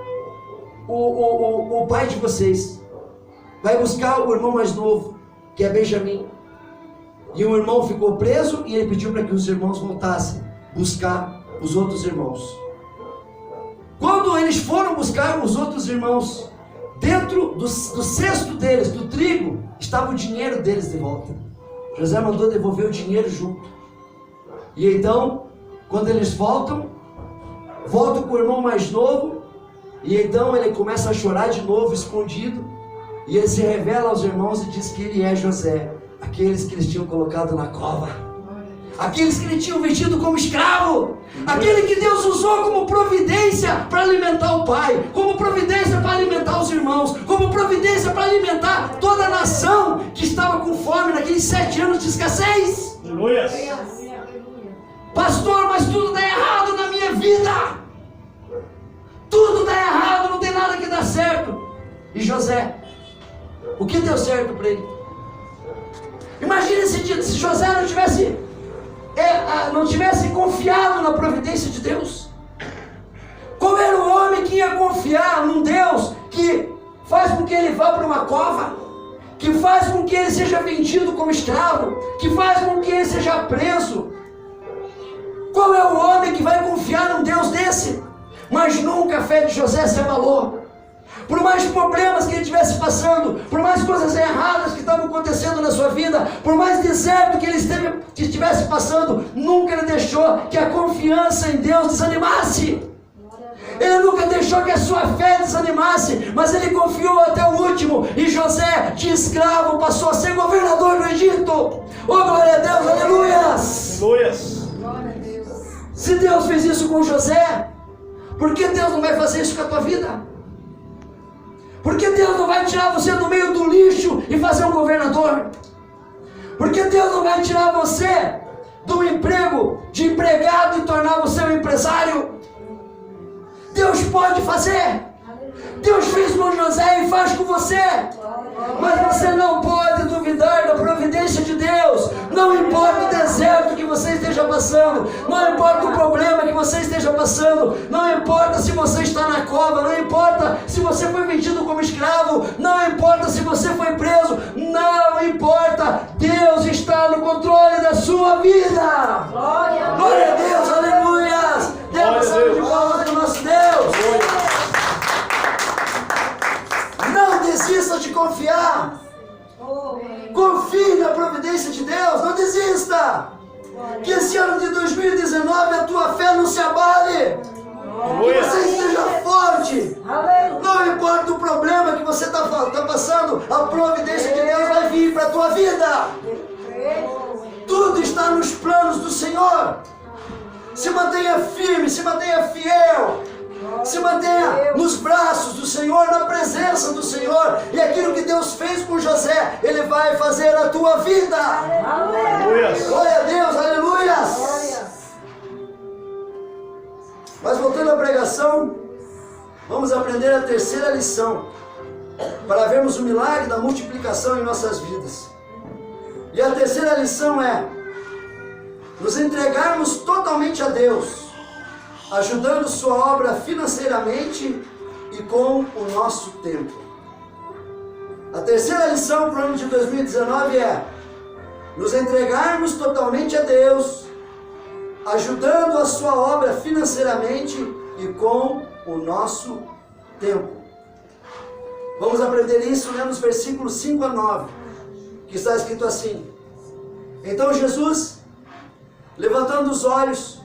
o pai de vocês. Vai buscar o irmão mais novo, que é Benjamim. E um irmão ficou preso, e ele pediu para que os irmãos voltassem buscar os outros irmãos. Quando eles foram buscar os outros irmãos, dentro do cesto deles, do trigo, estava o dinheiro deles de volta. José mandou devolver o dinheiro junto. E então, quando eles voltam com o irmão mais novo, e então ele começa a chorar de novo, escondido, e ele se revela aos irmãos e diz que ele é José, aqueles que eles tinham colocado na cova, aqueles que ele tinham vestido como escravo, aquele que Deus usou como providência para alimentar o pai, como providência para alimentar os irmãos, como providência para alimentar toda a nação que estava com fome naqueles 7 anos de escassez. Aleluia. Pastor, mas tudo dá errado na minha vida. Tudo dá errado, não tem nada que dá certo. E José, o que deu certo para ele? Imagine se José não tivesse confiado na providência de Deus. Como era o homem que ia confiar num Deus que faz com que ele vá para uma cova, que faz com que ele seja vendido como escravo, que faz com que ele seja preso? Qual é o homem que vai confiar num Deus desse? Mas nunca a fé de José se abalou. Por mais problemas que ele estivesse passando, por mais coisas erradas que estavam acontecendo na sua vida, por mais deserto que ele estivesse passando, nunca ele deixou que a confiança em Deus desanimasse. Ele nunca deixou que a sua fé desanimasse, mas ele confiou até o último. E José, de escravo, passou a ser governador do Egito. Oh, glória a Deus, aleluias! Aleluias. Se Deus fez isso com José, por que Deus não vai fazer isso com a tua vida? Por que Deus não vai tirar você do meio do lixo e fazer um governador? Por que Deus não vai tirar você do emprego de empregado e tornar você um empresário? Deus pode fazer. Deus fez com José e faz com você. Mas você não pode duvidar da providência de Deus. Não importa o deserto que você esteja passando, não importa o problema que você esteja passando, não importa se você está na cova, não importa se você foi vendido como escravo, não importa se você foi preso, não importa, Deus está no controle da sua vida. Glória a Deus, aleluia. Dê uma salva de palmas para o nosso Deus. Não desista de confiar. Confie na providência de Deus, não desista. Que esse ano de 2019 a tua fé não se abale. Que você esteja forte. Não importa o problema que você está passando, a providência de Deus vai vir para a tua vida. Tudo está nos planos do Senhor. Se mantenha firme, se mantenha fiel. Se mantenha nos braços do Senhor, na presença do Senhor. E aquilo que Deus fez com José, Ele vai fazer na tua vida. Aleluia. Glória a Deus, aleluia. Mas voltando à pregação, vamos aprender a terceira lição, para vermos o milagre da multiplicação em nossas vidas. E a terceira lição é nos entregarmos totalmente a Deus, ajudando sua obra financeiramente e com o nosso tempo. A terceira lição para o ano de 2019 é nos entregarmos totalmente a Deus, ajudando a sua obra financeiramente e com o nosso tempo. Vamos aprender isso lendo os versículos 5 a 9, que está escrito assim: Então Jesus, levantando os olhos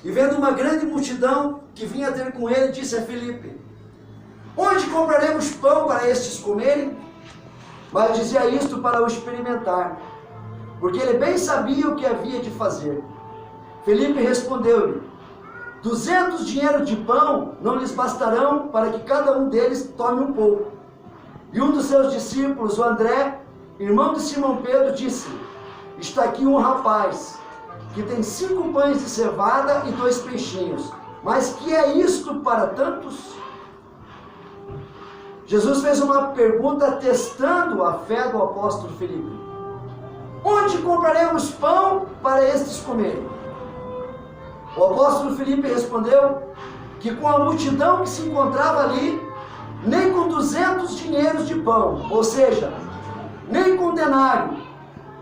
e vendo uma grande multidão que vinha ter com ele, disse a Filipe: Onde compraremos pão para estes comerem? Mas dizia isto para o experimentar, porque ele bem sabia o que havia de fazer. Filipe respondeu-lhe: 200 dinheiros de pão não lhes bastarão para que cada um deles tome um pouco. E um dos seus discípulos, o André, irmão de Simão Pedro, disse: Está aqui um rapaz que tem 5 pães de cevada e 2 peixinhos. Mas que é isto para tantos? Jesus fez uma pergunta testando a fé do apóstolo Filipe: Onde compraremos pão para estes comerem? O apóstolo Filipe respondeu que com a multidão que se encontrava ali, nem com 200 dinheiros de pão, ou seja, nem com denário,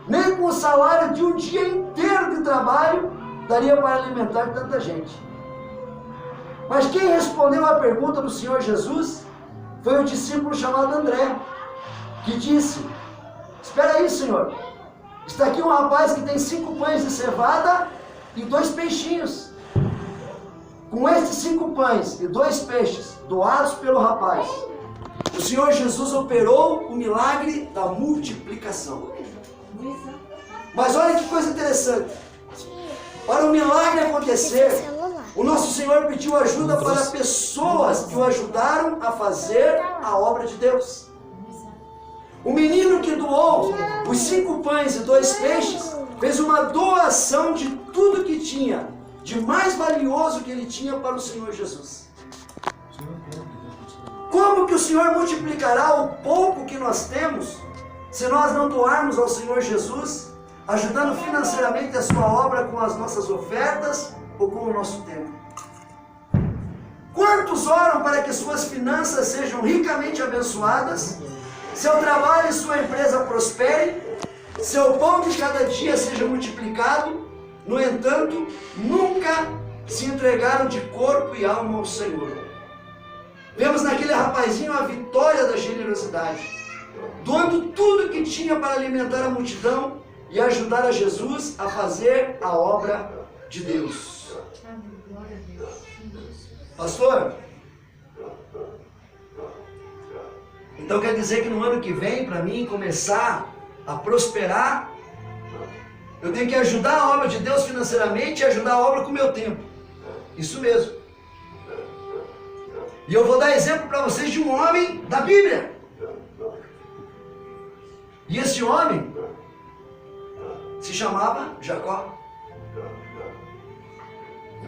nem com o salário de um dia inteiro de trabalho, daria para alimentar tanta gente. Mas quem respondeu à pergunta do Senhor Jesus foi o discípulo chamado André, que disse: Espera aí, Senhor, está aqui um rapaz que tem 5 pães de cevada e 2 peixinhos. Com estes 5 pães e 2 peixes doados pelo rapaz, o Senhor Jesus operou o milagre da multiplicação. Mas olha que coisa interessante. Para o milagre acontecer, o nosso Senhor pediu ajuda para pessoas que o ajudaram a fazer a obra de Deus. O menino que doou os 5 pães e 2 peixes fez uma doação de tudo que tinha, de mais valioso que ele tinha para o Senhor Jesus. Como que o Senhor multiplicará o pouco que nós temos, se nós não doarmos ao Senhor Jesus, ajudando financeiramente a sua obra com as nossas ofertas ou com o nosso tempo? Quantos oram para que suas finanças sejam ricamente abençoadas, seu trabalho e sua empresa prosperem, seu pão de cada dia seja multiplicado? No entanto, nunca se entregaram de corpo e alma ao Senhor. Vemos naquele rapazinho a vitória da generosidade, doando tudo que tinha para alimentar a multidão e ajudar a Jesus a fazer a obra de Deus. Pastor, então quer dizer que no ano que vem, para mim começar a prosperar, eu tenho que ajudar a obra de Deus financeiramente e ajudar a obra com o meu tempo. Isso mesmo. E eu vou dar exemplo para vocês de um homem da Bíblia. E esse homem se chamava Jacó.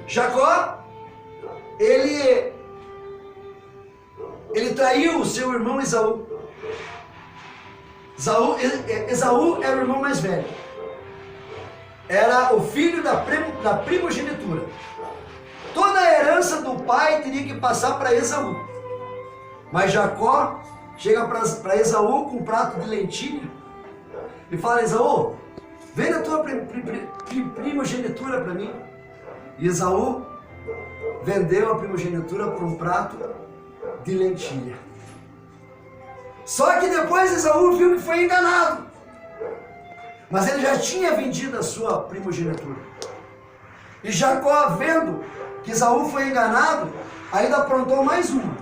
Jacó, ele traiu o seu irmão Esaú. Esaú era o irmão mais velho. Era o filho da primogenitura. toda a herança do pai teria que passar para Esaú. Mas Jacó chega para Esaú com um prato de lentilha e fala: Esaú, vende a tua primogenitura para mim. E Esaú vendeu a primogenitura por um prato de lentilha. Só que depois Esaú viu que foi enganado. Mas ele já tinha vendido a sua primogenitura. E Jacó, vendo que Esaú foi enganado, ainda aprontou mais uma.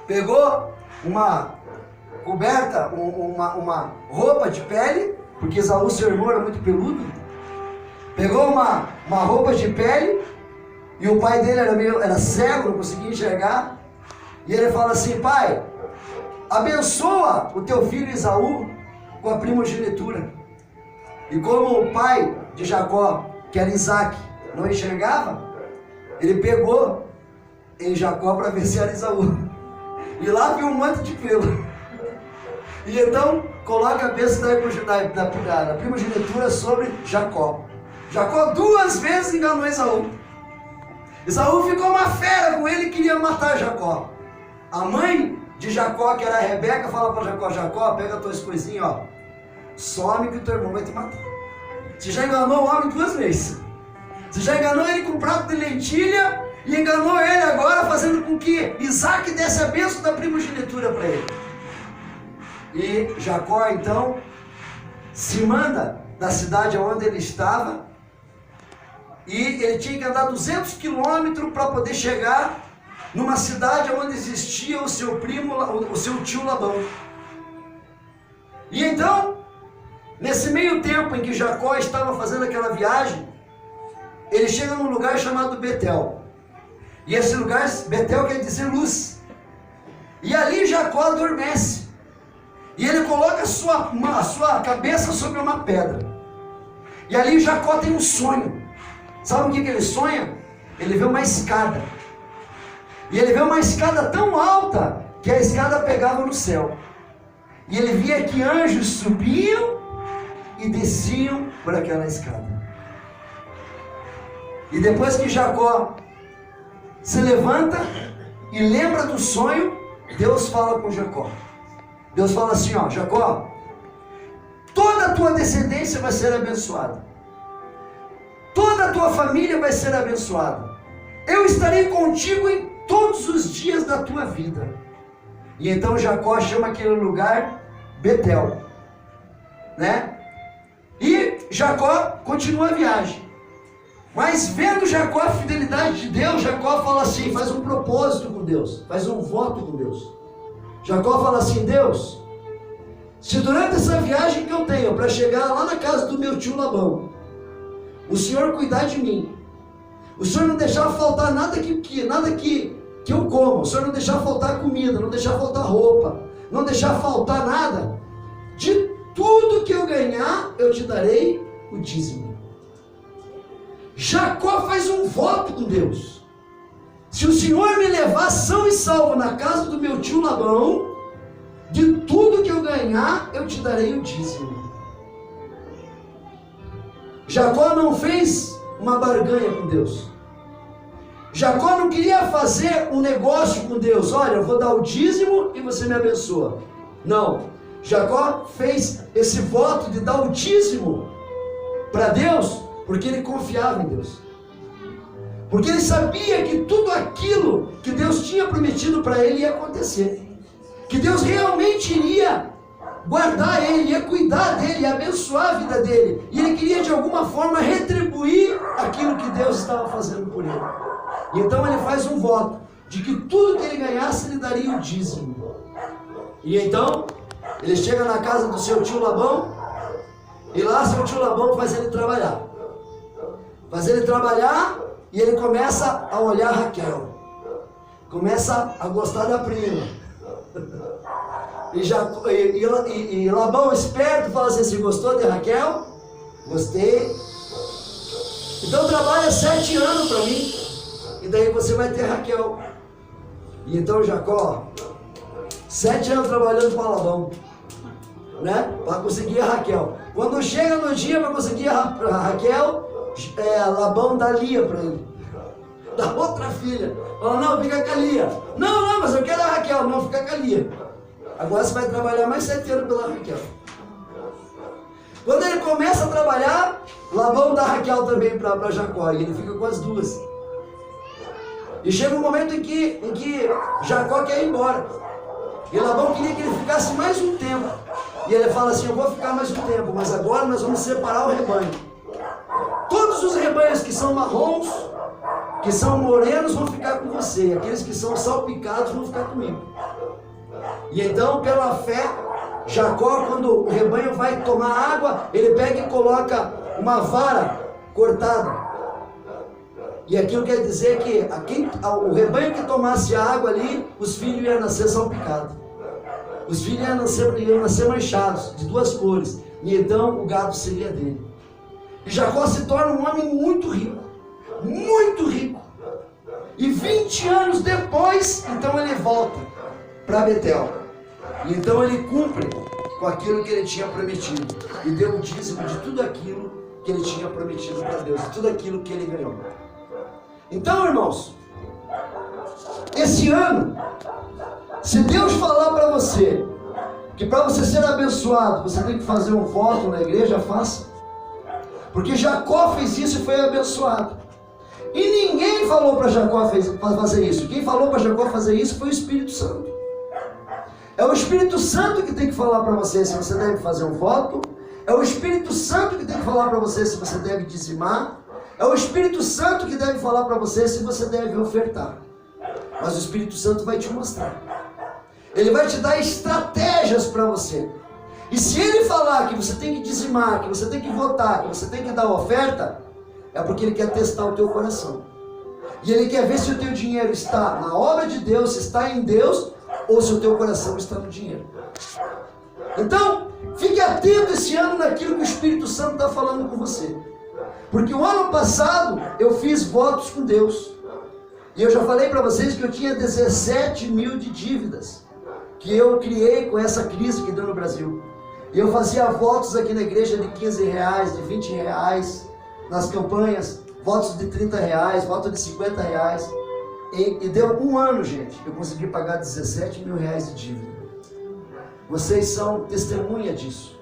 Pegou uma coberta, uma roupa de pele, porque Esaú, seu irmão, era muito peludo. Pegou uma roupa de pele, e o pai dele era cego, não conseguia enxergar. E ele fala assim: pai, abençoa o teu filho Esaú com a primogenitura. E como o pai de Jacó, que era Isaac, não enxergava, ele pegou em Jacó para ver se era Esaú. E lá viu um monte de pelo. E então coloca a bênção da primogenitura sobre Jacó. Jacó 2 vezes enganou Esaú. Esaú ficou uma fera com ele e queria matar Jacó. A mãe de Jacó, que era a Rebeca, fala para Jacó: Jacó, pega as tuas coisinhas, ó, some que o teu irmão vai te matar. Você já enganou o homem 2 vezes. Você já enganou ele com um prato de lentilha e enganou ele agora fazendo com que Isaac desse a bênção da primogenitura para ele. E Jacó então se manda da cidade onde ele estava, e ele tinha que andar 200 quilômetros para poder chegar numa cidade onde existia o seu primo, o seu tio Labão. E então, nesse meio tempo em que Jacó estava fazendo aquela viagem, ele chega num lugar chamado Betel. E esse lugar, Betel, quer dizer luz. E ali Jacó adormece. E ele coloca a sua cabeça sobre uma pedra. E ali Jacó tem um sonho. Sabe o que ele sonha? Ele vê uma escada. E ele vê uma escada tão alta que a escada pegava no céu. E ele via que anjos subiam e desciam por aquela escada. E depois que Jacó se levanta e lembra do sonho, Deus fala com Jacó. Deus fala assim: ó, Jacó, toda a tua descendência vai ser abençoada. Toda a tua família vai ser abençoada. Eu estarei contigo em todos os dias da tua vida. E então Jacó chama aquele lugar Betel, né? E Jacó continua a viagem. Mas vendo Jacó a fidelidade de Deus, Jacó fala assim, faz um propósito com Deus, faz um voto com Deus. Jacó fala assim: Deus, se durante essa viagem que eu tenho para chegar lá na casa do meu tio Labão, o Senhor cuidar de mim, o Senhor não deixar faltar nada que eu como, o Senhor não deixar faltar comida, não deixar faltar roupa, não deixar faltar nada, de tudo que eu ganhar, eu te darei o dízimo. Jacó faz um voto com Deus: se o Senhor me levar são e salvo na casa do meu tio Labão, de tudo que eu ganhar, eu te darei o dízimo. Jacó não fez uma barganha com Deus. Jacó não queria fazer um negócio com Deus: olha, eu vou dar o dízimo e você me abençoa. Não. Jacó fez esse voto de dar o dízimo para Deus porque ele confiava em Deus. Porque ele sabia que tudo aquilo que Deus tinha prometido para ele ia acontecer. Que Deus realmente iria guardar ele, ia cuidar dele, ia abençoar a vida dele. E ele queria de alguma forma retribuir aquilo que Deus estava fazendo por ele. E então ele faz um voto de que tudo que ele ganhasse, ele daria o dízimo. E então ele chega na casa do seu tio Labão, e lá seu tio Labão faz ele trabalhar. E ele começa a olhar Raquel. Começa a gostar da prima. E Labão, esperto, fala assim: você gostou de Raquel? Gostei. Então trabalha 7 anos para mim, e daí você vai ter Raquel. E então Jacó, 7 anos trabalhando para Labão, né? Para conseguir a Raquel. Quando chega no dia para conseguir a Raquel, Labão dá Lia para ele. da outra filha. Fala, não, fica com a Lia. Não, mas eu quero a Raquel. Não, fica com a Lia. Agora você vai trabalhar mais 7 anos pela Raquel. Quando ele começa a trabalhar, Labão dá Raquel também para Jacó, e ele fica com as duas. E chega um momento em que Jacó quer ir embora. E Labão queria que ele ficasse mais um tempo. E ele fala assim, eu vou ficar mais um tempo, mas agora nós vamos separar o rebanho. Todos os rebanhos que são marrons, que são morenos, vão ficar com você. E aqueles que são salpicados vão ficar comigo. E então, pela fé, Jacó, quando o rebanho vai tomar água, ele pega e coloca uma vara cortada. E aquilo quer dizer que o rebanho que tomasse a água ali, os filhos iam nascer salpicados. Os filhos iam nascer manchados, de 2 cores. E então o gado seria dele. E Jacó se torna um homem muito rico. Muito rico. E 20 anos depois, então ele volta para Betel. E então ele cumpre com aquilo que ele tinha prometido. E deu o dízimo de tudo aquilo que ele tinha prometido para Deus. De tudo aquilo que ele ganhou. Então, irmãos, esse ano, se Deus falar para você que para você ser abençoado, você tem que fazer um voto na igreja, faça. Porque Jacó fez isso e foi abençoado. E ninguém falou para Jacó fazer isso. Quem falou para Jacó fazer isso foi o Espírito Santo. É o Espírito Santo que tem que falar para você se você deve fazer um voto. É o Espírito Santo que tem que falar para você se você deve dizimar. É o Espírito Santo que deve falar para você se você deve ofertar. Mas o Espírito Santo vai te mostrar. Ele vai te dar estratégias para você. E se ele falar que você tem que dizimar, que você tem que votar, que você tem que dar oferta, é porque ele quer testar o teu coração. E ele quer ver se o teu dinheiro está na obra de Deus, se está em Deus, ou se o teu coração está no dinheiro. Então, fique atento esse ano naquilo que o Espírito Santo está falando com você. Porque o ano passado eu fiz votos com Deus. E eu já falei para vocês que eu tinha 17 mil de dívidas que eu criei com essa crise que deu no Brasil. E eu fazia votos aqui na igreja de 15 reais, de 20 reais, nas campanhas, votos de 30 reais, votos de 50 reais. E deu um ano, gente, eu consegui pagar 17 mil reais de dívida. Vocês são testemunha disso.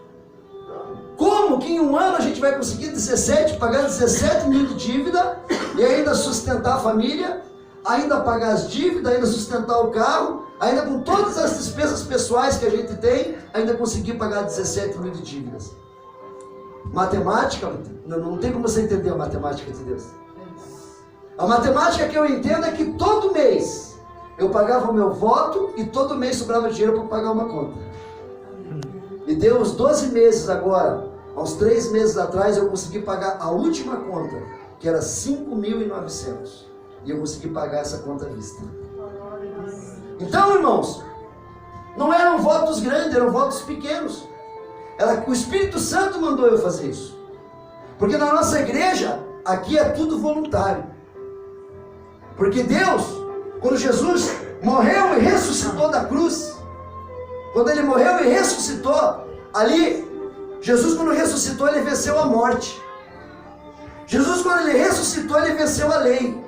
Como que em um ano a gente vai conseguir pagar 17 mil de dívida e ainda sustentar a família, ainda pagar as dívidas, ainda sustentar o carro, ainda com todas as despesas pessoais que a gente tem, ainda conseguir pagar 17 mil de dívidas? Matemática, não tem como você entender a matemática de Deus. A matemática que eu entendo é que todo mês eu pagava o meu voto e todo mês sobrava dinheiro para pagar uma conta. E deu uns 12 meses agora, uns 3 meses atrás, eu consegui pagar a última conta, que era 5.900. E eu consegui pagar essa conta à vista. Então, irmãos, não eram votos grandes, eram votos pequenos. O Espírito Santo mandou eu fazer isso. Porque na nossa igreja, aqui é tudo voluntário. Porque Deus, quando Jesus morreu e ressuscitou da cruz, quando ele morreu e ressuscitou, ali, Jesus quando ressuscitou, ele venceu a morte. Jesus quando ele ressuscitou, ele venceu a lei.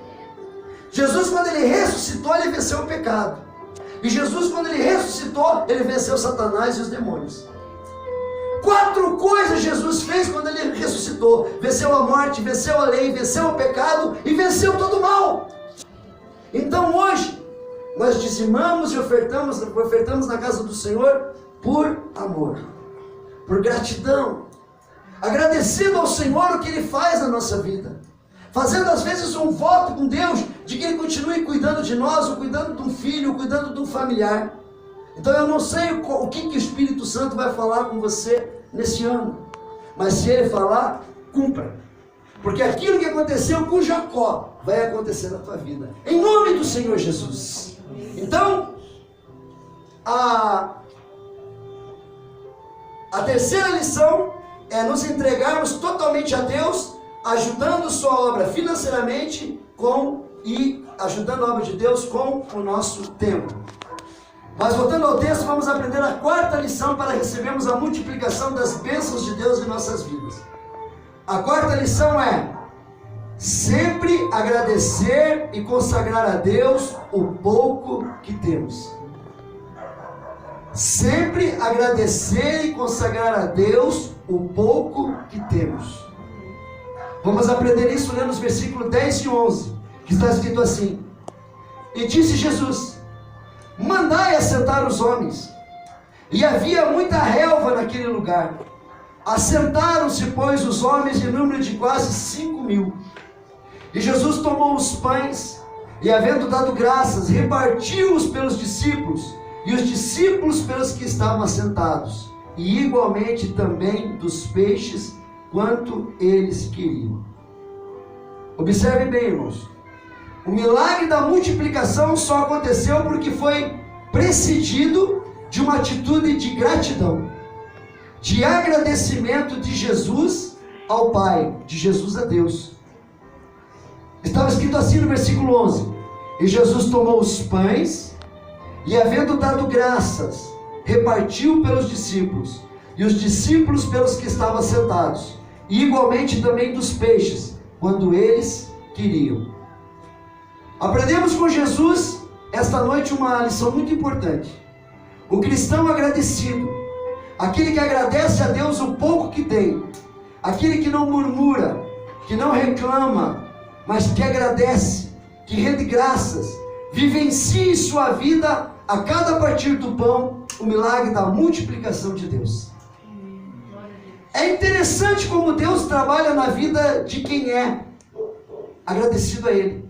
Jesus quando ele ressuscitou, ele venceu o pecado. E Jesus quando ele ressuscitou, ele venceu Satanás e os demônios. 4 coisas Jesus fez quando ele ressuscitou: venceu a morte, venceu a lei, venceu o pecado e venceu todo o mal. Então hoje nós dizimamos e ofertamos na casa do Senhor por amor, por gratidão, agradecendo ao Senhor o que Ele faz na nossa vida, fazendo às vezes um voto com Deus de que Ele continue cuidando de nós, ou cuidando de um filho, ou cuidando de um familiar. Então eu não sei o que o Espírito Santo vai falar com você nesse ano, mas se Ele falar, cumpra, porque aquilo que aconteceu com Jacó vai acontecer na tua vida, em nome do Senhor Jesus. Então, a terceira lição é nos entregarmos totalmente a Deus, ajudando sua obra financeiramente e ajudando a obra de Deus com o nosso tempo. Mas voltando ao texto, vamos aprender a 4ª lição para recebermos a multiplicação das bênçãos de Deus em nossas vidas. A 4ª lição é: sempre agradecer e consagrar a Deus o pouco que temos. Sempre agradecer e consagrar a Deus o pouco que temos. Vamos aprender isso lendo os versículos 10 e 11, que está escrito assim: E disse Jesus: Mandai assentar os homens. E havia muita relva naquele lugar. Assentaram-se, pois, os homens em número de quase 5.000. E Jesus tomou os pães, e havendo dado graças, repartiu-os pelos discípulos, e os discípulos pelos que estavam assentados, e igualmente também dos peixes, quanto eles queriam. Observe bem, irmãos. O milagre da multiplicação só aconteceu porque foi precedido de uma atitude de gratidão, de agradecimento de Jesus ao Pai, de Jesus a Deus. Estava escrito assim no versículo 11: E Jesus tomou os pães, e havendo dado graças, repartiu pelos discípulos, e os discípulos pelos que estavam sentados, e igualmente também dos peixes, quando eles queriam. Aprendemos com Jesus esta noite uma lição muito importante. O cristão agradecido, aquele que agradece a Deus o pouco que tem, aquele que não murmura, que não reclama, mas que agradece, que rende graças, vivencie sua vida a cada partir do pão, o milagre da multiplicação de Deus. É interessante como Deus trabalha na vida de quem é agradecido a Ele.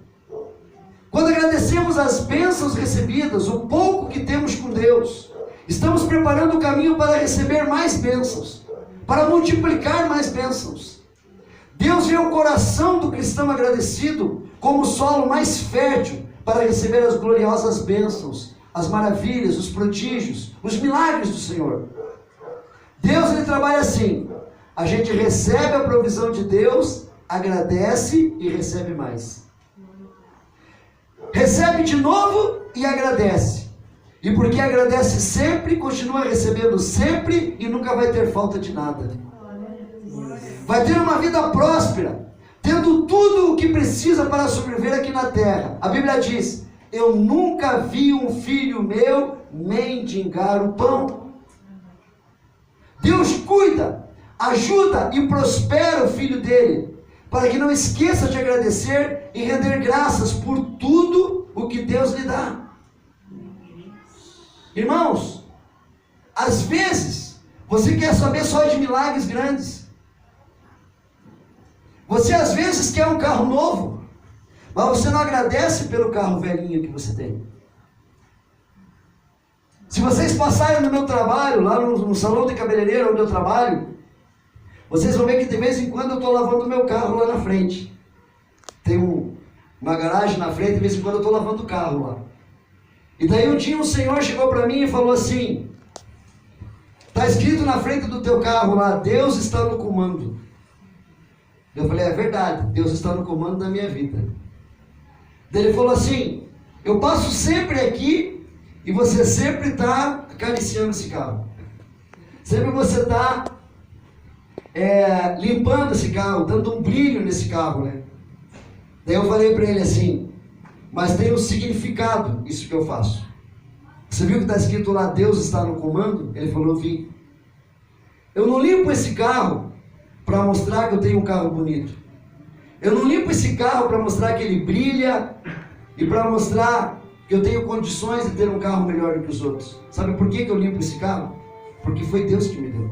Quando agradecemos as bênçãos recebidas, o pouco que temos com Deus, estamos preparando o caminho para receber mais bênçãos, para multiplicar mais bênçãos. Deus vê o coração do cristão agradecido como o solo mais fértil para receber as gloriosas bênçãos, as maravilhas, os prodígios, os milagres do Senhor. Deus, ele trabalha assim: a gente recebe a provisão de Deus, agradece e recebe mais. Recebe de novo e agradece. E porque agradece sempre, continua recebendo sempre e nunca vai ter falta de nada. Vai ter uma vida próspera, tendo tudo o que precisa para sobreviver aqui na terra. A Bíblia diz: eu nunca vi um filho meu mendigar o pão. Deus cuida, ajuda e prospera o filho dele, para que não esqueça de agradecer e render graças por tudo o que Deus lhe dá. Irmãos, às vezes você quer saber só de milagres grandes. Você às vezes quer um carro novo, mas você não agradece pelo carro velhinho que você tem. Se vocês passarem no meu trabalho, lá no salão de cabeleireiro onde eu trabalho, vocês vão ver que de vez em quando eu estou lavando o meu carro lá na frente. Tem uma garagem na frente, de vez em quando eu estou lavando o carro lá. E daí um dia um senhor chegou para mim e falou assim: está escrito na frente do teu carro lá, Deus está no comando. Eu falei: é verdade, Deus está no comando da minha vida. Daí ele falou assim: eu passo sempre aqui e você sempre está acariciando esse carro. Sempre você está limpando esse carro, dando um brilho nesse carro, né? Daí eu falei para ele assim: mas tem um significado isso que eu faço. Você viu que está escrito lá, Deus está no comando? Ele falou: vi. Eu não limpo esse carro para mostrar que eu tenho um carro bonito. Eu não limpo esse carro para mostrar que ele brilha e para mostrar que eu tenho condições de ter um carro melhor do que os outros. Sabe por que eu limpo esse carro? Porque foi Deus que me deu.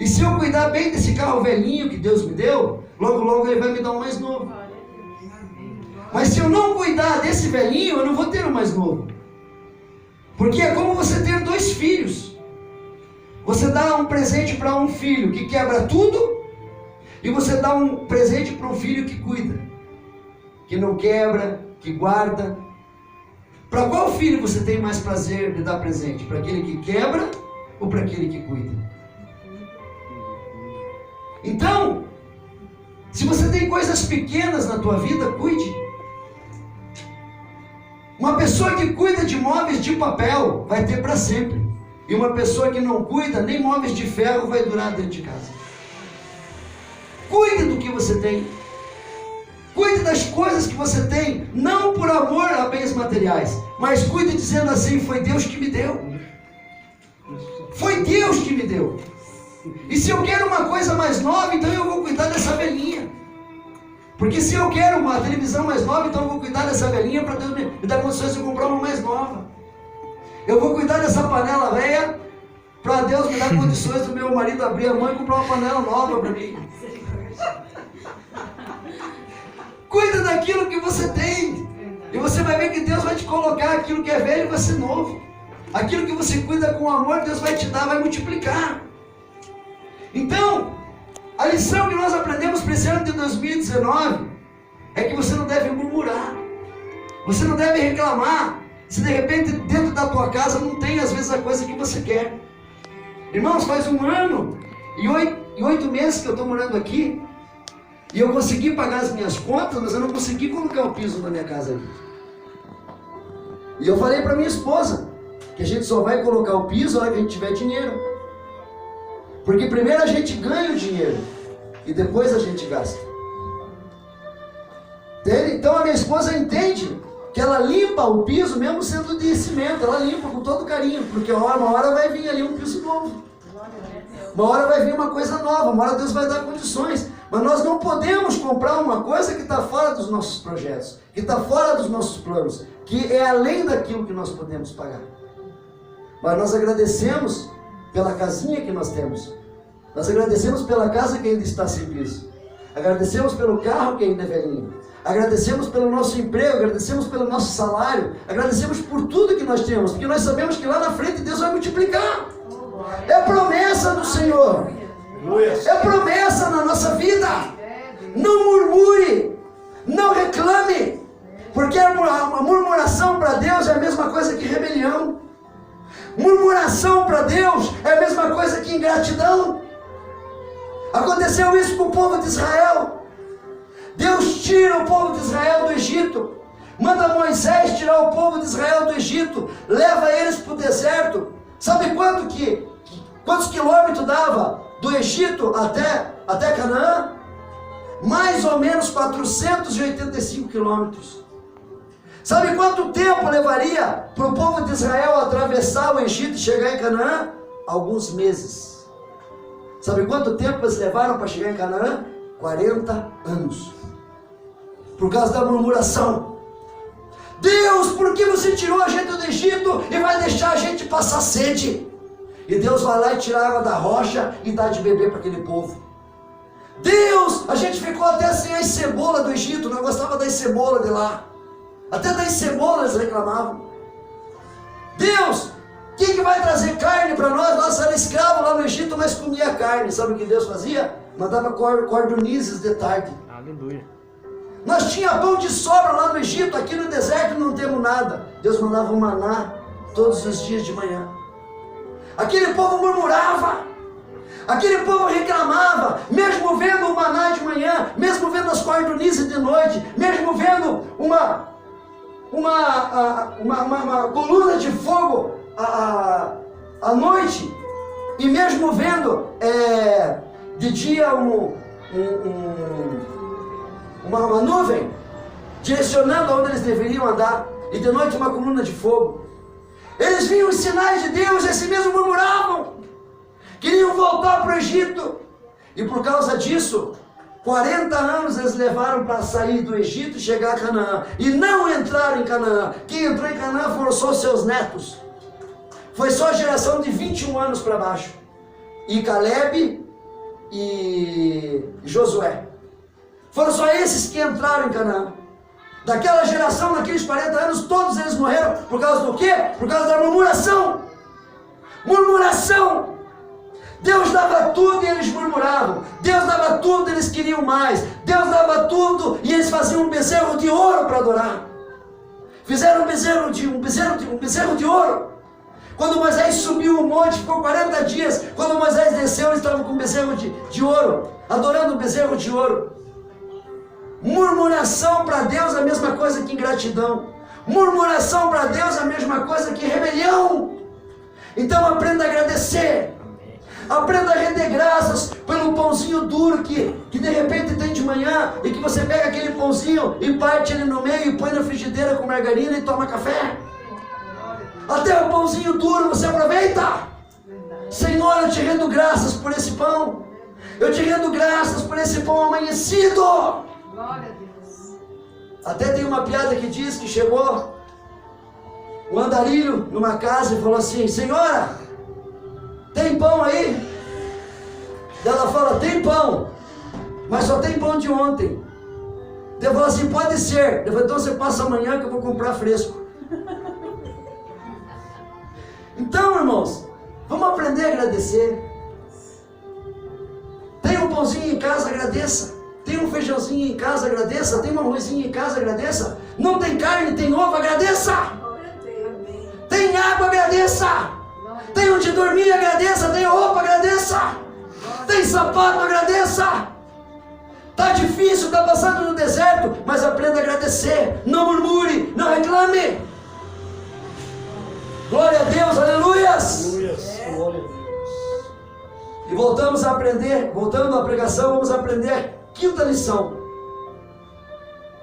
E se eu cuidar bem desse carro velhinho que Deus me deu, logo logo ele vai me dar um mais novo. Mas se eu não cuidar desse velhinho, eu não vou ter um mais novo. Porque é como você ter 2 filhos. Você dá um presente para um filho que quebra tudo, e você dá um presente para um filho que cuida, que não quebra, que guarda. Para qual filho você tem mais prazer de dar presente? Para aquele que quebra ou para aquele que cuida? Então, se você tem coisas pequenas na tua vida, cuide. Uma pessoa que cuida de móveis de papel vai ter para sempre. E uma pessoa que não cuida, nem móveis de ferro vai durar dentro de casa. Cuide do que você tem. Cuide das coisas que você tem, não por amor a bens materiais, mas cuide dizendo assim: foi Deus que me deu. Foi Deus que me deu. E se eu quero uma coisa mais nova, então eu vou cuidar dessa velhinha. Porque se eu quero uma televisão mais nova, então eu vou cuidar dessa velhinha para Deus me dar condições de comprar uma mais nova. Eu vou cuidar dessa panela velha para Deus me dar condições do meu marido abrir a mão e comprar uma panela nova para mim. Cuida daquilo que você tem. E você vai ver que Deus vai te colocar aquilo que é velho e vai ser novo. Aquilo que você cuida com amor, Deus vai te dar, vai multiplicar. Então, a lição que nós aprendemos para esse ano de 2019 é que você não deve murmurar. Você não deve reclamar se de repente dentro da tua casa não tem às vezes a coisa que você quer. Irmãos, faz 1 ano e 8 meses que eu estou morando aqui. E eu consegui pagar as minhas contas, mas eu não consegui colocar o piso na minha casa ali. E eu falei para minha esposa que a gente só vai colocar o piso na hora que a gente tiver dinheiro. Porque primeiro a gente ganha o dinheiro e depois a gente gasta. Entende? Então a minha esposa entende que ela limpa o piso mesmo sendo de cimento. Ela limpa com todo carinho, porque uma hora vai vir ali um piso novo. Uma hora vai vir uma coisa nova, uma hora Deus vai dar condições. Mas nós não podemos comprar uma coisa que está fora dos nossos projetos, que está fora dos nossos planos, que é além daquilo que nós podemos pagar. Mas nós agradecemos pela casinha que nós temos. Nós agradecemos pela casa que ainda está sem piso. Agradecemos pelo carro que ainda é velhinho. Agradecemos pelo nosso emprego, agradecemos pelo nosso salário, agradecemos por tudo que nós temos, porque nós sabemos que lá na frente Deus vai multiplicar. É promessa do Senhor. É promessa na nossa vida. Não murmure, não reclame, porque a murmuração para Deus é a mesma coisa que rebelião. Murmuração para Deus é a mesma coisa que ingratidão. Aconteceu isso com o povo de Israel. Deus tira o povo de Israel do Egito, manda Moisés tirar o povo de Israel do Egito, leva eles para o deserto. Sabe quantos quilômetros dava do Egito até Canaã? Mais ou menos 485 quilômetros. Sabe quanto tempo levaria para o povo de Israel atravessar o Egito e chegar em Canaã? Alguns meses. Sabe quanto tempo eles levaram para chegar em Canaã? 40 anos. Por causa da murmuração. Deus, por que você tirou a gente do Egito e vai deixar a gente passar sede? E Deus vai lá e tira a água da rocha e dá de beber para aquele povo. Deus, a gente ficou até sem as cebolas do Egito, não gostava das cebolas de lá. Até das cebolas reclamavam. Deus, quem que vai trazer carne para nós? Nós éramos escravos lá no Egito, mas comia carne. Sabe o que Deus fazia? Mandava cordonizes de tarde. Aleluia. Nós tínhamos pão de sobra lá no Egito, aqui no deserto não temos nada. Deus mandava um maná todos os dias de manhã. Aquele povo murmurava, aquele povo reclamava, mesmo vendo o maná de manhã, mesmo vendo as cordonizes de noite, mesmo vendo uma coluna de fogo à noite, e mesmo vendo de dia uma nuvem direcionando aonde eles deveriam andar, e de noite uma coluna de fogo. Eles viam os sinais de Deus e assim mesmo murmuravam. Queriam voltar para o Egito. E por causa disso, 40 anos eles levaram para sair do Egito e chegar a Canaã. E não entraram em Canaã. Quem entrou em Canaã foram só seus netos. Foi só a geração de 21 anos para baixo. E Caleb e Josué. Foram só esses que entraram em Canaã. Daquela geração, naqueles 40 anos, todos eles morreram. Por causa do quê? Por causa da murmuração. Murmuração. Deus dava tudo e eles murmuravam. Deus dava tudo e eles queriam mais. Deus dava tudo e eles faziam um bezerro de ouro para adorar. Fizeram um bezerro de ouro. Quando Moisés subiu o monte, ficou 40 dias. Quando Moisés desceu, eles estavam com um bezerro de ouro, adorando um bezerro de ouro. Murmuração para Deus é a mesma coisa que ingratidão. Murmuração para Deus é a mesma coisa que rebelião. Então aprenda a agradecer. Aprenda a render graças pelo pãozinho duro que de repente tem de manhã, e que você pega aquele pãozinho e parte ele no meio e põe na frigideira com margarina e toma café. Até o pãozinho duro você aproveita. Senhor, eu te rendo graças por esse pão. Eu te rendo graças por esse pão amanhecido. Glória a Deus. Até tem uma piada que diz que chegou um andarilho numa casa e falou assim: senhora, tem pão aí? Ela fala: tem pão, mas só tem pão de ontem. Ele falou assim: pode ser. Ele falou: então você passa amanhã que eu vou comprar fresco. Então, irmãos, vamos aprender a agradecer. Tem um pãozinho em casa, agradeça. Tem um feijãozinho em casa, agradeça. Tem um arrozinho em casa, agradeça. Não tem carne, tem ovo, agradeça. Tem água, agradeça. Tem onde dormir, agradeça. Tem roupa, agradeça. Tem sapato, agradeça. Está difícil, está passando no deserto, mas aprenda a agradecer. Não murmure, não reclame. Glória a Deus, aleluias. Glória a Deus. E voltamos a aprender, voltando à pregação, vamos aprender a quinta lição.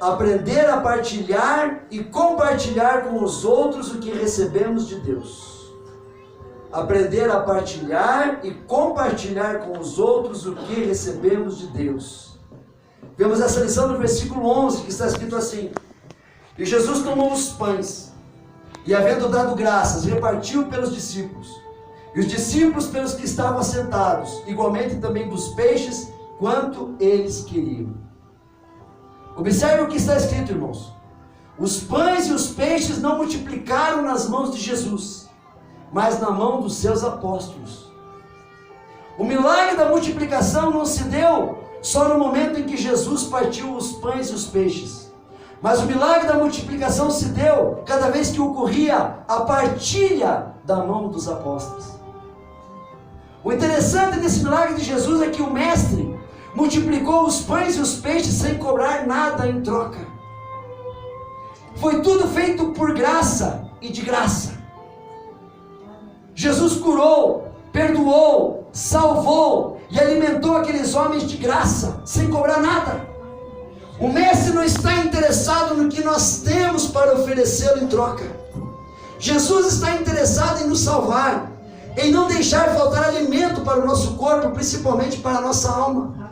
Aprender a partilhar e compartilhar com os outros o que recebemos de Deus. Aprender a partilhar e compartilhar com os outros o que recebemos de Deus. Vemos essa lição no versículo 11, que está escrito assim: e Jesus tomou os pães, e havendo dado graças, repartiu pelos discípulos, e os discípulos pelos que estavam assentados, igualmente também dos peixes, quanto eles queriam. Observe o que está escrito, irmãos. Os pães e os peixes não multiplicaram nas mãos de Jesus, mas na mão dos seus apóstolos. O milagre da multiplicação não se deu só no momento em que Jesus partiu os pães e os peixes, mas o milagre da multiplicação se deu cada vez que ocorria a partilha da mão dos apóstolos. O interessante desse milagre de Jesus é que o mestre multiplicou os pães e os peixes sem cobrar nada em troca. Foi tudo feito por graça e de graça. Jesus curou, perdoou, salvou e alimentou aqueles homens de graça, sem cobrar nada. O mestre não está interessado no que nós temos para oferecê-lo em troca. Jesus está interessado em nos salvar, em não deixar faltar alimento para o nosso corpo, principalmente para a nossa alma.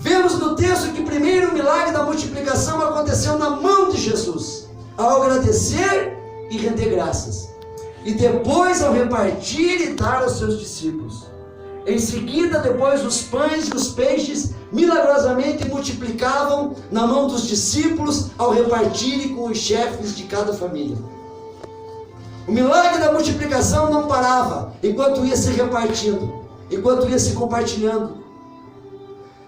Vemos no texto que primeiro o milagre da multiplicação aconteceu na mão de Jesus, ao agradecer e render graças, e depois ao repartir e dar aos seus discípulos. Em seguida, depois os pães e os peixes milagrosamente multiplicavam na mão dos discípulos ao repartirem com os chefes de cada família. O milagre da multiplicação não parava enquanto ia se repartindo, enquanto ia se compartilhando.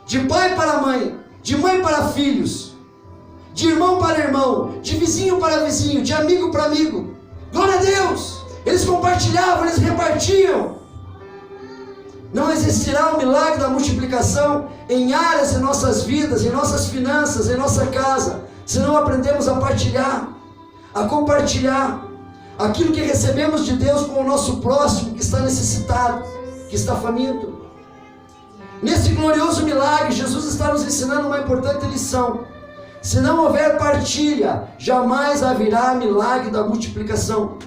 De pai para mãe, de mãe para filhos, de irmão para irmão, de vizinho para vizinho, de amigo para amigo. Glória a Deus! Eles compartilhavam, eles repartiam. Não existirá o milagre da multiplicação em áreas de nossas vidas, em nossas finanças, em nossa casa, se não aprendemos a partilhar, a compartilhar aquilo que recebemos de Deus com o nosso próximo que está necessitado, que está faminto. Nesse glorioso milagre, Jesus está nos ensinando uma importante lição. Se não houver partilha, jamais haverá milagre da multiplicação.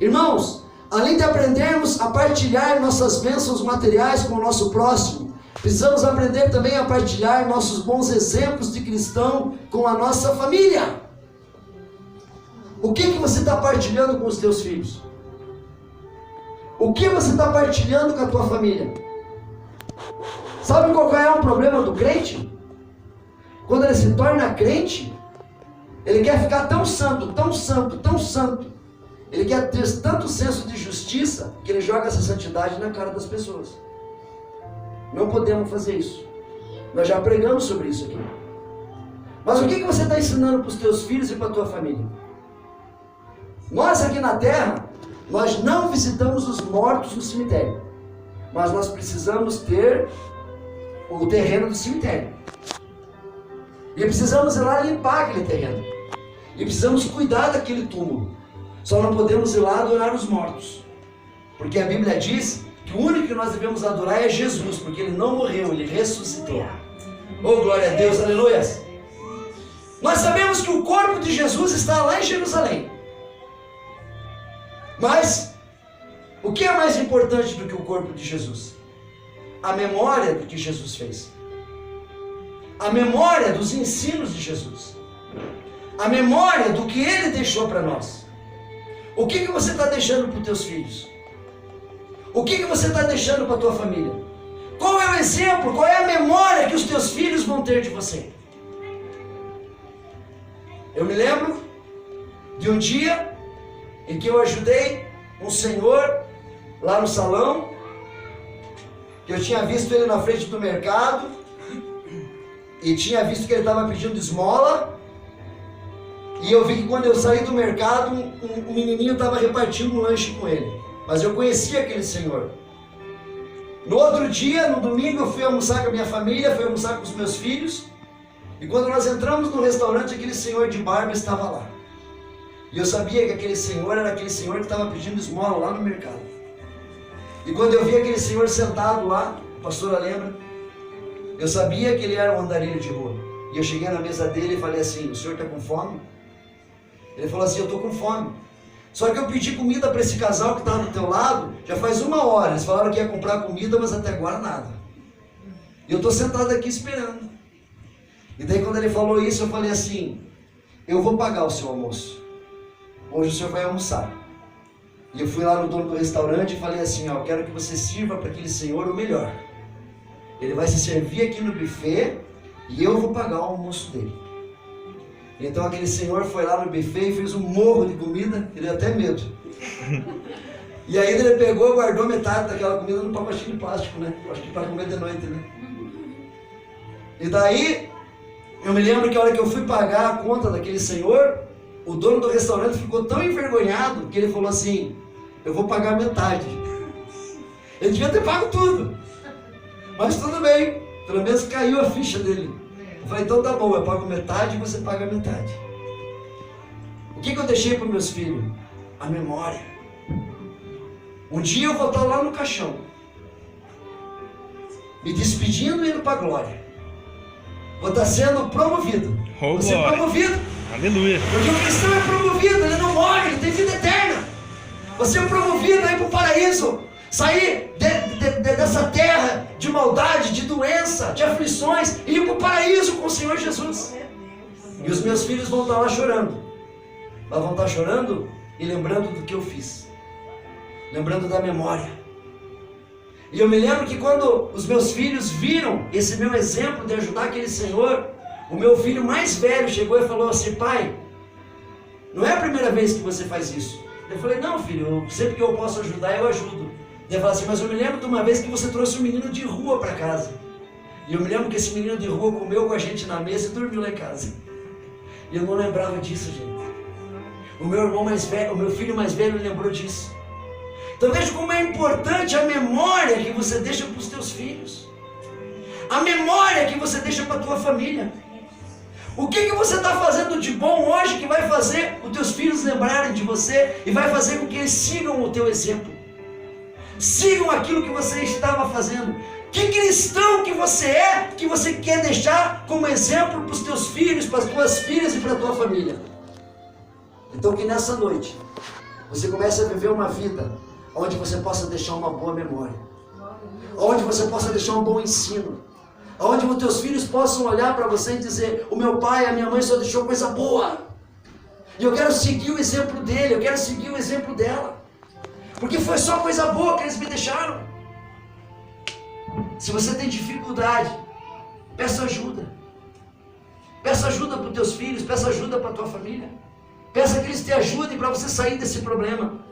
Irmãos, além de aprendermos a partilhar nossas bênçãos materiais com o nosso próximo, precisamos aprender também a partilhar nossos bons exemplos de cristão com a nossa família. O que você está partilhando com os teus filhos? O que você está partilhando com a tua família? Sabe qual é o problema do crente? Quando ele se torna crente, ele quer ficar tão santo, tão santo, tão santo. Ele quer ter tanto senso de justiça que ele joga essa santidade na cara das pessoas. Não podemos fazer isso. Nós já pregamos sobre isso aqui. Mas o que você está ensinando para os teus filhos e para a tua família? Nós aqui na terra, nós não visitamos os mortos no cemitério, mas nós precisamos ter o terreno do cemitério. E precisamos ir lá limpar aquele terreno. E precisamos cuidar daquele túmulo. Só não podemos ir lá adorar os mortos. Porque a Bíblia diz que o único que nós devemos adorar é Jesus, porque Ele não morreu, Ele ressuscitou. Oh, glória a Deus, aleluia. Nós sabemos que o corpo de Jesus está lá em Jerusalém. Mas, o que é mais importante do que o corpo de Jesus? A memória do que Jesus fez. A memória dos ensinos de Jesus. A memória do que Ele deixou para nós. O que você está deixando para os teus filhos? O que você está deixando para a tua família? Qual é o exemplo, qual é a memória que os teus filhos vão ter de você? Eu me lembro de um dia em que eu ajudei um senhor lá no salão, que eu tinha visto ele na frente do mercado e tinha visto que ele estava pedindo esmola, e eu vi que quando eu saí do mercado um menininho estava repartindo um lanche com ele, mas eu conhecia aquele senhor. No outro dia, no domingo, eu fui almoçar com a minha família, fui almoçar com os meus filhos, e quando nós entramos no restaurante, aquele senhor de barba estava lá. E eu sabia que aquele senhor era aquele senhor que estava pedindo esmola lá no mercado. E quando eu vi aquele senhor sentado lá, a pastora lembra, eu sabia que ele era um andarilho de rua. E eu cheguei na mesa dele e falei assim: o senhor está com fome? Ele falou assim: eu estou com fome. Só que eu pedi comida para esse casal que estava do teu lado, já faz 1 hora. Eles falaram que ia comprar comida, mas até agora nada. E eu estou sentado aqui esperando. E daí quando ele falou isso, eu falei assim: eu vou pagar o seu almoço. Hoje o senhor vai almoçar. E eu fui lá no dono do restaurante e falei assim: ó, eu quero que você sirva para aquele senhor o melhor. Ele vai se servir aqui no buffet e eu vou pagar o almoço dele. Então aquele senhor foi lá no buffet e fez um morro de comida, ele deu até medo. E aí ele pegou e guardou metade daquela comida no pacotinho de plástico, né? Acho que para comer de noite, né? E daí, eu me lembro que a hora que eu fui pagar a conta daquele senhor, o dono do restaurante ficou tão envergonhado que ele falou assim: eu vou pagar metade. Ele devia ter pago tudo. Mas tudo bem, pelo menos caiu a ficha dele. Eu falei: então tá bom, eu pago metade e você paga metade. O que eu deixei para meus filhos? A memória. Um dia eu vou estar lá no caixão, me despedindo e indo para a glória. Vou estar sendo promovido. Vou ser promovido. Aleluia. Porque o cristão é promovido, ele não morre, ele tem vida eterna. Você é promovido aí para o paraíso. Sair dessa terra de maldade, de doença, de aflições e ir para o paraíso com o Senhor Jesus. E os meus filhos vão estar lá chorando. Mas vão estar chorando e lembrando do que eu fiz. Lembrando da memória. E eu me lembro que quando os meus filhos viram esse meu exemplo de ajudar aquele senhor, o meu filho mais velho chegou e falou assim: pai, não é a primeira vez que você faz isso. Eu falei: não, filho, sempre que eu posso ajudar, eu ajudo. Ele falou assim: mas eu me lembro de uma vez que você trouxe um menino de rua para casa. E eu me lembro que esse menino de rua comeu com a gente na mesa e dormiu lá em casa. E eu não lembrava disso, gente. O meu irmão mais velho, o meu filho mais velho lembrou disso. Então veja como é importante a memória que você deixa para os teus filhos. A memória que você deixa para a tua família. O que você está fazendo de bom hoje que vai fazer os teus filhos lembrarem de você e vai fazer com que eles sigam o teu exemplo? Sigam aquilo que você estava fazendo. Que cristão que você quer deixar como exemplo para os teus filhos, para as tuas filhas e para a tua família? Então que nessa noite você comece a viver uma vida onde você possa deixar uma boa memória, onde você possa deixar um bom ensino, onde os teus filhos possam olhar para você e dizer: o meu pai, a minha mãe só deixou coisa boa, e eu quero seguir o exemplo dele, eu quero seguir o exemplo dela, porque foi só coisa boa que eles me deixaram. Se você tem dificuldade, peça ajuda. Peça ajuda para os teus filhos, peça ajuda para a tua família. Peça que eles te ajudem para você sair desse problema.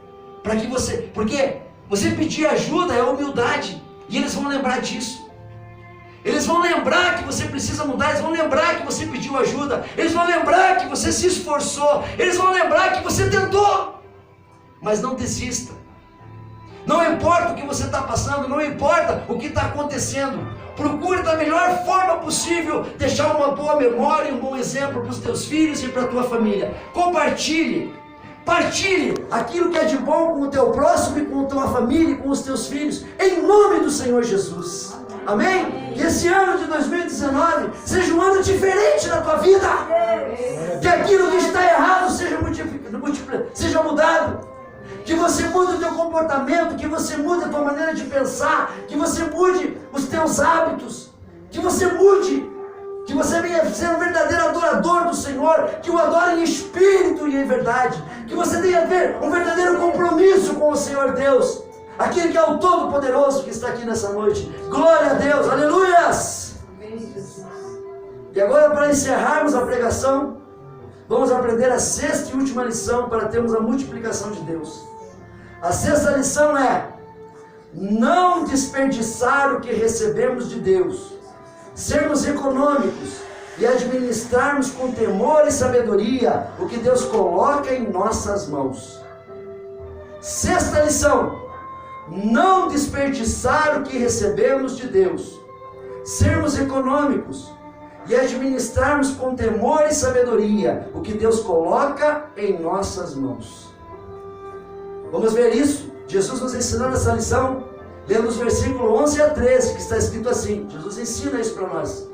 Porque você pedir ajuda é humildade, e eles vão lembrar disso. Eles vão lembrar que você precisa mudar, eles vão lembrar que você pediu ajuda, eles vão lembrar que você se esforçou, eles vão lembrar que você tentou. Mas não desista. Não importa o que você está passando, não importa o que está acontecendo, procure da melhor forma possível deixar uma boa memória e um bom exemplo para os teus filhos e para a tua família. Compartilhe, Partilhe aquilo que é de bom com o teu próximo e com a tua família e com os teus filhos, em nome do Senhor Jesus. Amém? Que esse ano de 2019 seja um ano diferente na tua vida. Que aquilo que está errado seja mudado. Que você mude o teu comportamento, que você mude a tua maneira de pensar, que você mude os teus hábitos, que você mude, que você venha ser um verdadeiro adorador do Senhor, que o adore em espírito e em verdade, que você tenha um verdadeiro compromisso com o Senhor Deus, aquele que é o Todo-Poderoso que está aqui nessa noite. Glória a Deus, aleluias! E agora, para encerrarmos a pregação, vamos aprender a sexta e última lição para termos a multiplicação de Deus. A sexta lição é: não desperdiçar o que recebemos de Deus, sermos econômicos e administrarmos com temor e sabedoria o que Deus coloca em nossas mãos. Sexta lição: não desperdiçar o que recebemos de Deus, sermos econômicos e administrarmos com temor e sabedoria o que Deus coloca em nossas mãos. Vamos ver isso. Jesus nos ensinando essa lição, lendo os versículos 11 a 13, que está escrito assim. Jesus ensina isso para nós.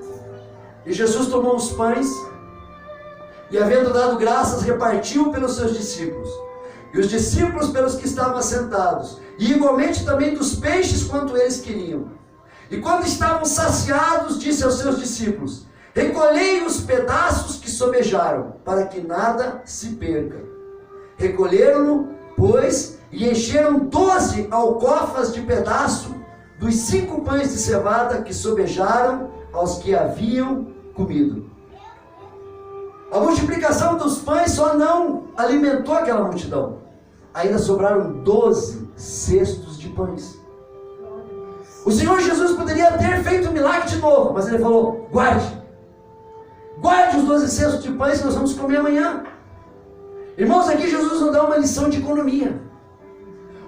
E Jesus tomou os pães e, havendo dado graças, repartiu pelos seus discípulos, e os discípulos pelos que estavam assentados, e igualmente também dos peixes quanto eles queriam. E quando estavam saciados, disse aos seus discípulos: recolhei os pedaços que sobejaram, para que nada se perca. Recolheram-no, pois, e encheram 12 alcofas de pedaço dos 5 pães de cevada que sobejaram aos que haviam comido. A multiplicação dos pães só não alimentou aquela multidão. Ainda sobraram 12 cestos de pães. O Senhor Jesus poderia ter feito um milagre de novo, mas Ele falou: guarde os 12 cestos de pães que nós vamos comer amanhã. Irmãos, aqui Jesus nos dá uma lição de economia.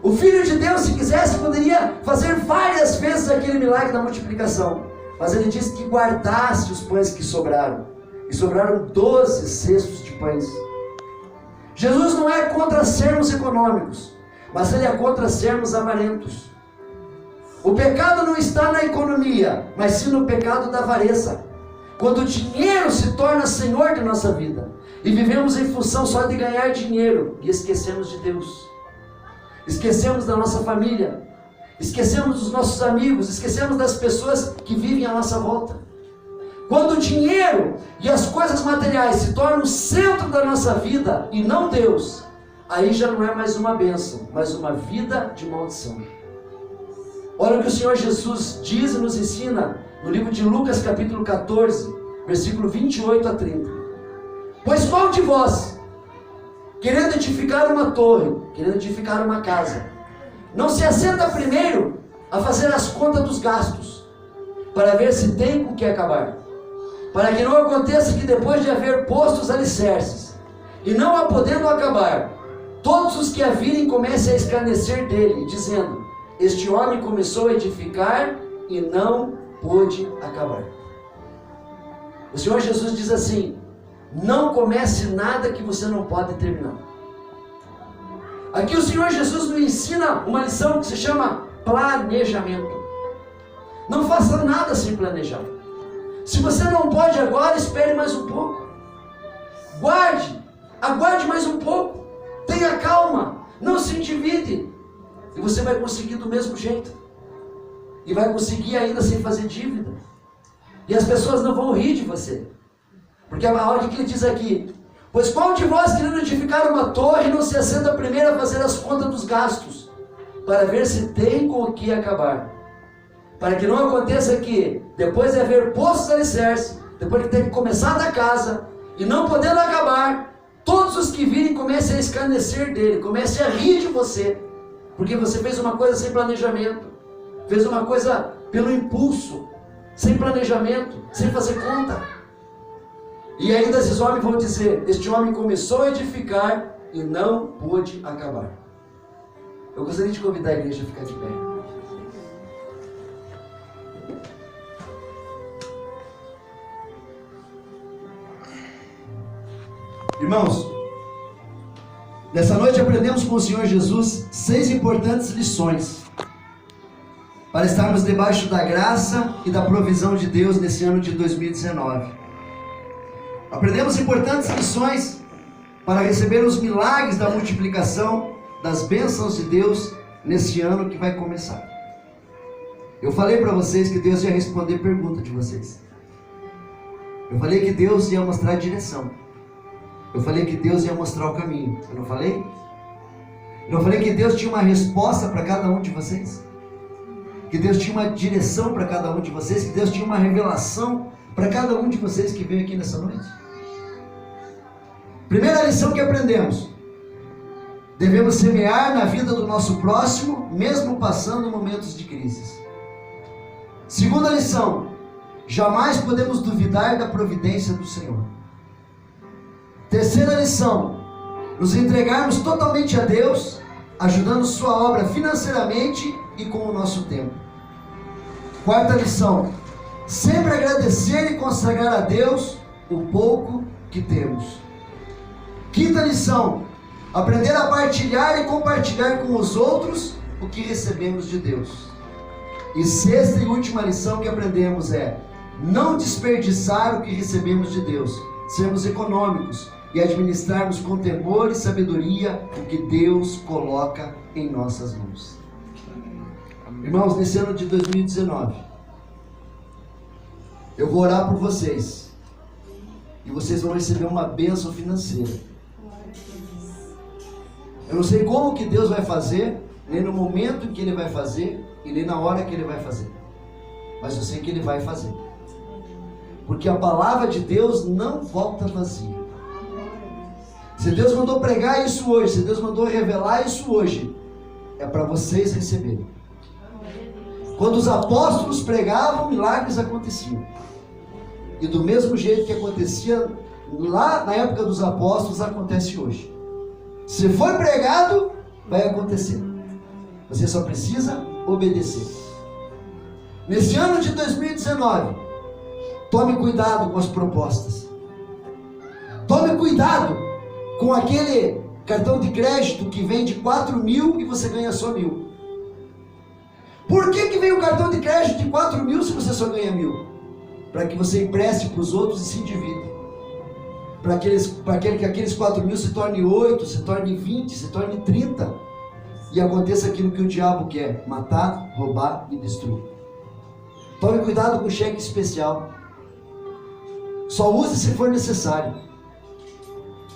O Filho de Deus, se quisesse, poderia fazer várias vezes aquele milagre da multiplicação, mas Ele disse que guardasse os pães que sobraram, e sobraram 12 cestos de pães. Jesus não é contra sermos econômicos, mas Ele é contra sermos avarentos. O pecado não está na economia, mas sim no pecado da avareza, quando o dinheiro se torna senhor de nossa vida, e vivemos em função só de ganhar dinheiro, e esquecemos de Deus, esquecemos da nossa família, esquecemos dos nossos amigos, esquecemos das pessoas que vivem à nossa volta. Quando o dinheiro e as coisas materiais se tornam o centro da nossa vida e não Deus, aí já não é mais uma bênção, mas uma vida de maldição. Olha o que o Senhor Jesus diz e nos ensina no livro de Lucas capítulo 14, versículo 28 a 30. Pois qual de vós, querendo edificar uma torre, querendo edificar uma casa, não se assenta primeiro a fazer as contas dos gastos, para ver se tem com o que acabar? Para que não aconteça que depois de haver posto os alicerces, e não a podendo acabar, todos os que a virem comecem a escarnecer dele, dizendo: este homem começou a edificar e não pôde acabar. O Senhor Jesus diz assim: não comece nada que você não pode terminar. Aqui o Senhor Jesus nos ensina uma lição que se chama planejamento. Não faça nada sem planejar. Se você não pode agora, espere mais um pouco. Aguarde mais um pouco. Tenha calma, não se endivide. E você vai conseguir do mesmo jeito. E vai conseguir ainda sem fazer dívida. E as pessoas não vão rir de você. Porque a hora que ele diz aqui: pois qual de vós, querendo edificar uma torre, não se assenta primeiro a fazer as contas dos gastos, para ver se tem com o que acabar? Para que não aconteça que, depois de haver posto os alicerces, depois de ter começado a casa, e não podendo acabar, todos os que virem comecem a escarnecer dele, comecem a rir de você, porque você fez uma coisa sem planejamento, fez uma coisa pelo impulso, sem planejamento, sem fazer conta. E ainda esses homens vão dizer: este homem começou a edificar e não pôde acabar. Eu gostaria de convidar a igreja a ficar de pé. Irmãos, Nessa noite aprendemos com o Senhor Jesus 6 importantes lições para estarmos debaixo da graça e da provisão de Deus nesse ano de 2019. Aprendemos importantes lições para receber os milagres da multiplicação das bênçãos de Deus nesse ano que vai começar. Eu falei para vocês que Deus ia responder pergunta de vocês. Eu falei que Deus ia mostrar a direção. Eu falei que Deus ia mostrar o caminho. Eu não falei? Eu não falei que Deus tinha uma resposta para cada um de vocês? Que Deus tinha uma direção para cada um de vocês? Que Deus tinha uma revelação para cada um de vocês que veio aqui nessa noite? Primeira lição que aprendemos: devemos semear na vida do nosso próximo, mesmo passando momentos de crise. Segunda lição: jamais podemos duvidar da providência do Senhor. Terceira lição: nos entregarmos totalmente a Deus, ajudando sua obra financeiramente e com o nosso tempo. Quarta lição: sempre agradecer e consagrar a Deus o pouco que temos. Quinta lição: aprender a partilhar e compartilhar com os outros o que recebemos de Deus. E sexta e última lição que aprendemos é não desperdiçar o que recebemos de Deus, sermos econômicos e administrarmos com temor e sabedoria o que Deus coloca em nossas mãos. Irmãos, nesse ano de 2019, eu vou orar por vocês e vocês vão receber uma bênção financeira. Eu não sei como que Deus vai fazer, nem no momento que Ele vai fazer e nem na hora que Ele vai fazer, mas eu sei que Ele vai fazer, porque a palavra de Deus não volta vazia. Se Deus mandou pregar isso hoje, se Deus mandou revelar isso hoje, é para vocês receberem. Quando os apóstolos pregavam, milagres aconteciam, e do mesmo jeito que acontecia lá na época dos apóstolos, acontece hoje. Se foi pregado, vai acontecer. Você só precisa obedecer. Nesse ano de 2019, tome cuidado com as propostas. Tome cuidado com aquele cartão de crédito que vem de 4.000 e você ganha só 1.000. Por que vem o cartão de crédito de 4.000 se você só ganha 1.000? Para que você empreste para os outros e se divida. Para que aqueles 4.000 se torne 8, se torne 20, se torne 30. E aconteça aquilo que o diabo quer: matar, roubar e destruir. Tome cuidado com o cheque especial. Só use se for necessário.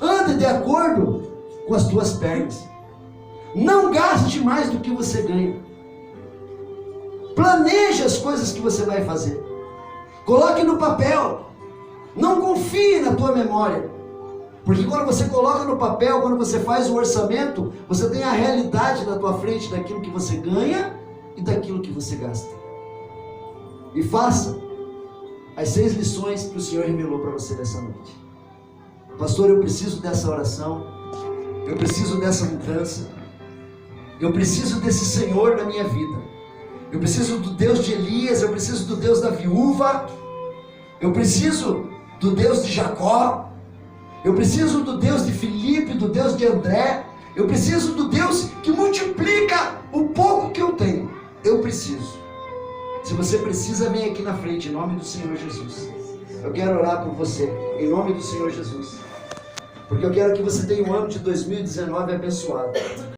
Ande de acordo com as tuas pernas. Não gaste mais do que você ganha. Planeje as coisas que você vai fazer. Coloque no papel. Não confie na tua memória. Porque quando você coloca no papel, quando você faz o orçamento, você tem a realidade na tua frente daquilo que você ganha e daquilo que você gasta. E faça as 6 lições que o Senhor revelou para você nessa noite. Pastor, eu preciso dessa oração. Eu preciso dessa mudança. Eu preciso desse Senhor na minha vida. Eu preciso do Deus de Elias. Eu preciso do Deus da viúva. Eu preciso do Deus de Jacó. Eu preciso do Deus de Filipe, do Deus de André. Eu preciso do Deus que multiplica o pouco que eu tenho. Eu preciso. Se você precisa, vem aqui na frente, em nome do Senhor Jesus. Eu quero orar por você, em nome do Senhor Jesus. Porque eu quero que você tenha um ano de 2019 abençoado.